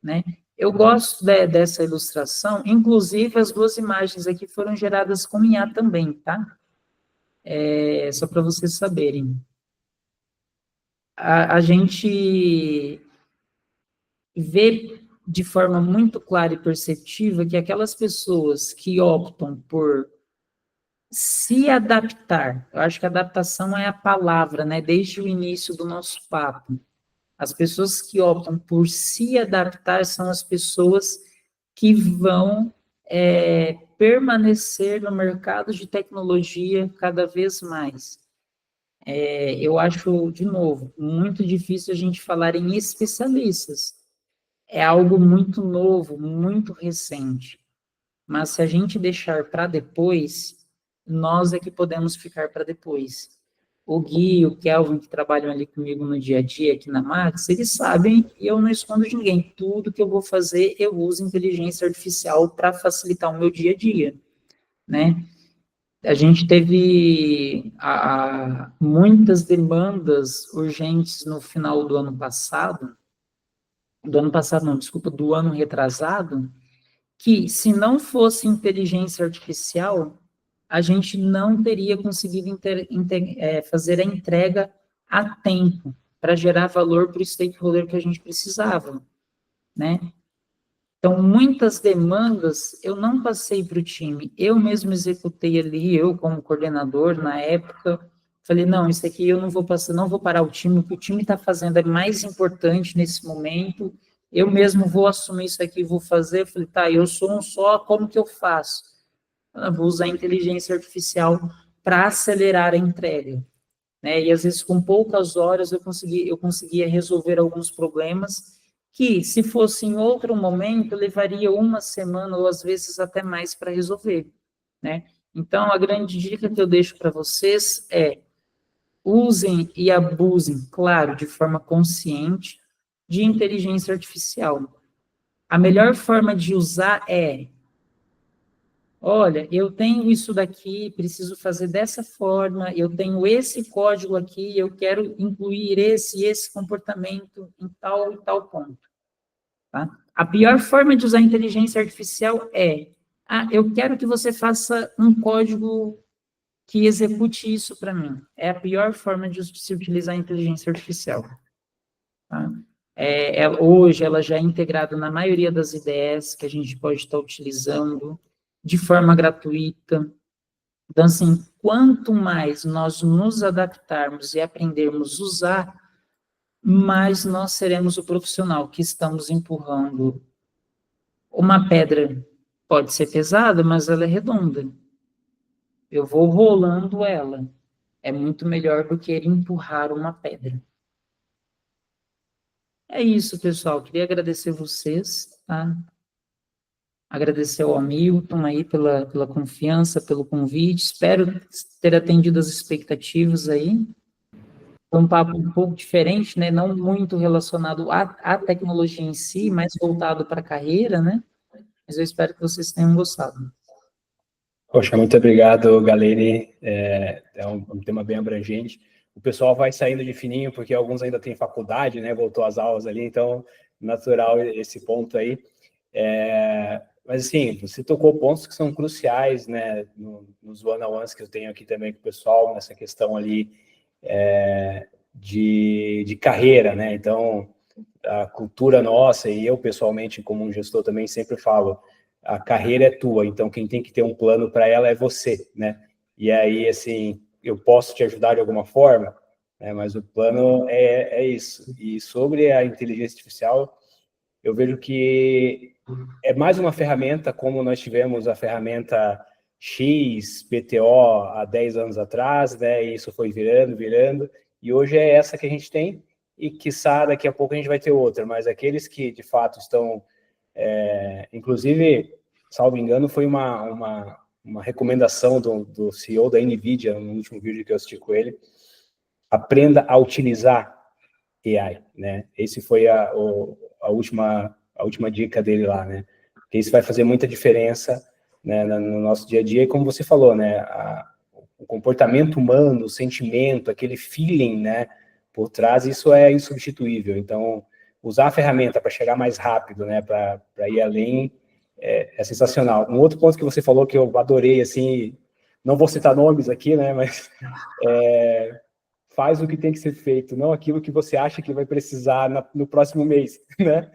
né? Eu gosto dessa ilustração, inclusive as duas imagens aqui foram geradas com IA também, tá? só para vocês saberem. A gente vê de forma muito clara e perceptiva que aquelas pessoas que optam por se adaptar, eu acho que adaptação é a palavra, né, desde o início do nosso papo. As pessoas que optam por se adaptar são as pessoas que vão permanecer no mercado de tecnologia cada vez mais. Eu acho, de novo, muito difícil a gente falar em especialistas. É algo muito novo, muito recente. Mas se a gente deixar para depois, nós é que podemos ficar para depois. O Gui e o Kelvin, que trabalham ali comigo no dia a dia aqui na Max, eles sabem, e eu não escondo de ninguém, tudo que eu vou fazer, eu uso inteligência artificial para facilitar o meu dia a dia, né? A gente teve muitas demandas urgentes no final do ano passado não, desculpa, do ano retrasado, que se não fosse inteligência artificial, a gente não teria conseguido fazer a entrega a tempo para gerar valor para o stakeholder que a gente precisava, né? Então, muitas demandas eu não passei para o time, eu mesmo executei ali, eu como coordenador na época, falei, não, isso aqui eu não vou passar, não vou parar o time, o que o time está fazendo é mais importante nesse momento, eu mesmo vou assumir isso aqui, vou fazer, eu falei, tá, eu sou um só, como que eu faço? Eu vou usar a inteligência artificial para acelerar a entrega, né? E às vezes com poucas horas eu conseguia resolver alguns problemas que, se fosse em outro momento, levaria uma semana ou às vezes até mais para resolver, né? Então, a grande dica que eu deixo para vocês é usem e abusem, claro, de forma consciente, de inteligência artificial. A melhor forma de usar olha, eu tenho isso daqui, preciso fazer dessa forma, eu tenho esse código aqui, eu quero incluir esse comportamento em tal e tal ponto. Tá? A pior forma de usar a inteligência artificial eu quero que você faça um código que execute isso para mim. É a pior forma de se utilizar a inteligência artificial. Tá? Hoje, ela já é integrada na maioria das IDEs que a gente pode estar utilizando de forma gratuita. Então, assim, quanto mais nós nos adaptarmos e aprendermos a usar, mais nós seremos o profissional que estamos empurrando. Uma pedra pode ser pesada, mas ela é redonda. Eu vou rolando ela. É muito melhor do que empurrar uma pedra. É isso, pessoal. Queria agradecer vocês, tá? Agradecer ao Hamilton aí pela confiança, pelo convite. Espero ter atendido as expectativas aí. Foi um papo um pouco diferente, né? Não muito relacionado à tecnologia em si, mas voltado para a carreira, né? Mas eu espero que vocês tenham gostado. Poxa, muito obrigado, Galene. É um tema bem abrangente. O pessoal vai saindo de fininho, porque alguns ainda têm faculdade, né? Voltou às aulas ali, então, natural esse ponto aí. Mas, assim, você tocou pontos que são cruciais, né? Nos one-on-ones que eu tenho aqui também com o pessoal, nessa questão ali de carreira, né? Então, a cultura nossa, e eu, pessoalmente, como um gestor também, sempre falo, a carreira é tua, então quem tem que ter um plano para ela é você, né? E aí, assim, eu posso te ajudar de alguma forma, né? Mas o plano é isso. E sobre a inteligência artificial, eu vejo que é mais uma ferramenta, como nós tivemos a ferramenta X, PTO, há 10 anos atrás, né? E isso foi virando, e hoje é essa que a gente tem, e quiçá daqui a pouco a gente vai ter outra, mas aqueles que de fato estão, inclusive, salvo engano, foi uma recomendação do CEO da NVIDIA, no último vídeo que eu assisti com ele, aprenda a utilizar AI, né? Esse foi a última dica dele lá, né? Porque isso vai fazer muita diferença, né, no nosso dia a dia, e como você falou, né, o comportamento humano, o sentimento, aquele feeling, né, por trás, isso é insubstituível. Então, usar a ferramenta para chegar mais rápido, né, para ir além, é sensacional. Um outro ponto que você falou que eu adorei, assim, não vou citar nomes aqui, né, mas faz o que tem que ser feito, não aquilo que você acha que vai precisar no próximo mês, né?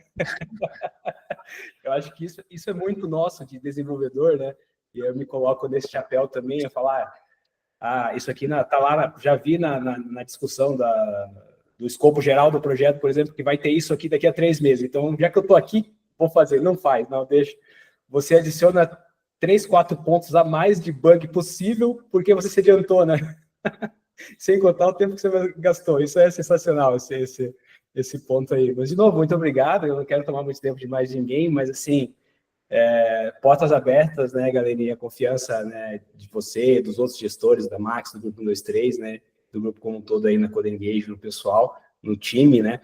Eu acho que isso é muito nosso de desenvolvedor, né? E eu me coloco nesse chapéu também, a falar, isso aqui tá lá, já vi na discussão do escopo geral do projeto, por exemplo, que vai ter isso aqui daqui a 3 meses. Então, já que eu estou aqui, vou fazer. Não faz, não, deixa. Você adiciona 3, 4 pontos a mais de bug possível, porque você se adiantou, né? Sem contar o tempo que você gastou. Isso é sensacional, esse ponto aí. Mas, de novo, muito obrigado. Eu não quero tomar muito tempo de mais ninguém, mas, assim, portas abertas, né, galerinha? A confiança, né, de você, dos outros gestores da Max, do Grupo 123, né? Do grupo como um todo aí na Code Engage, no pessoal, no time, né?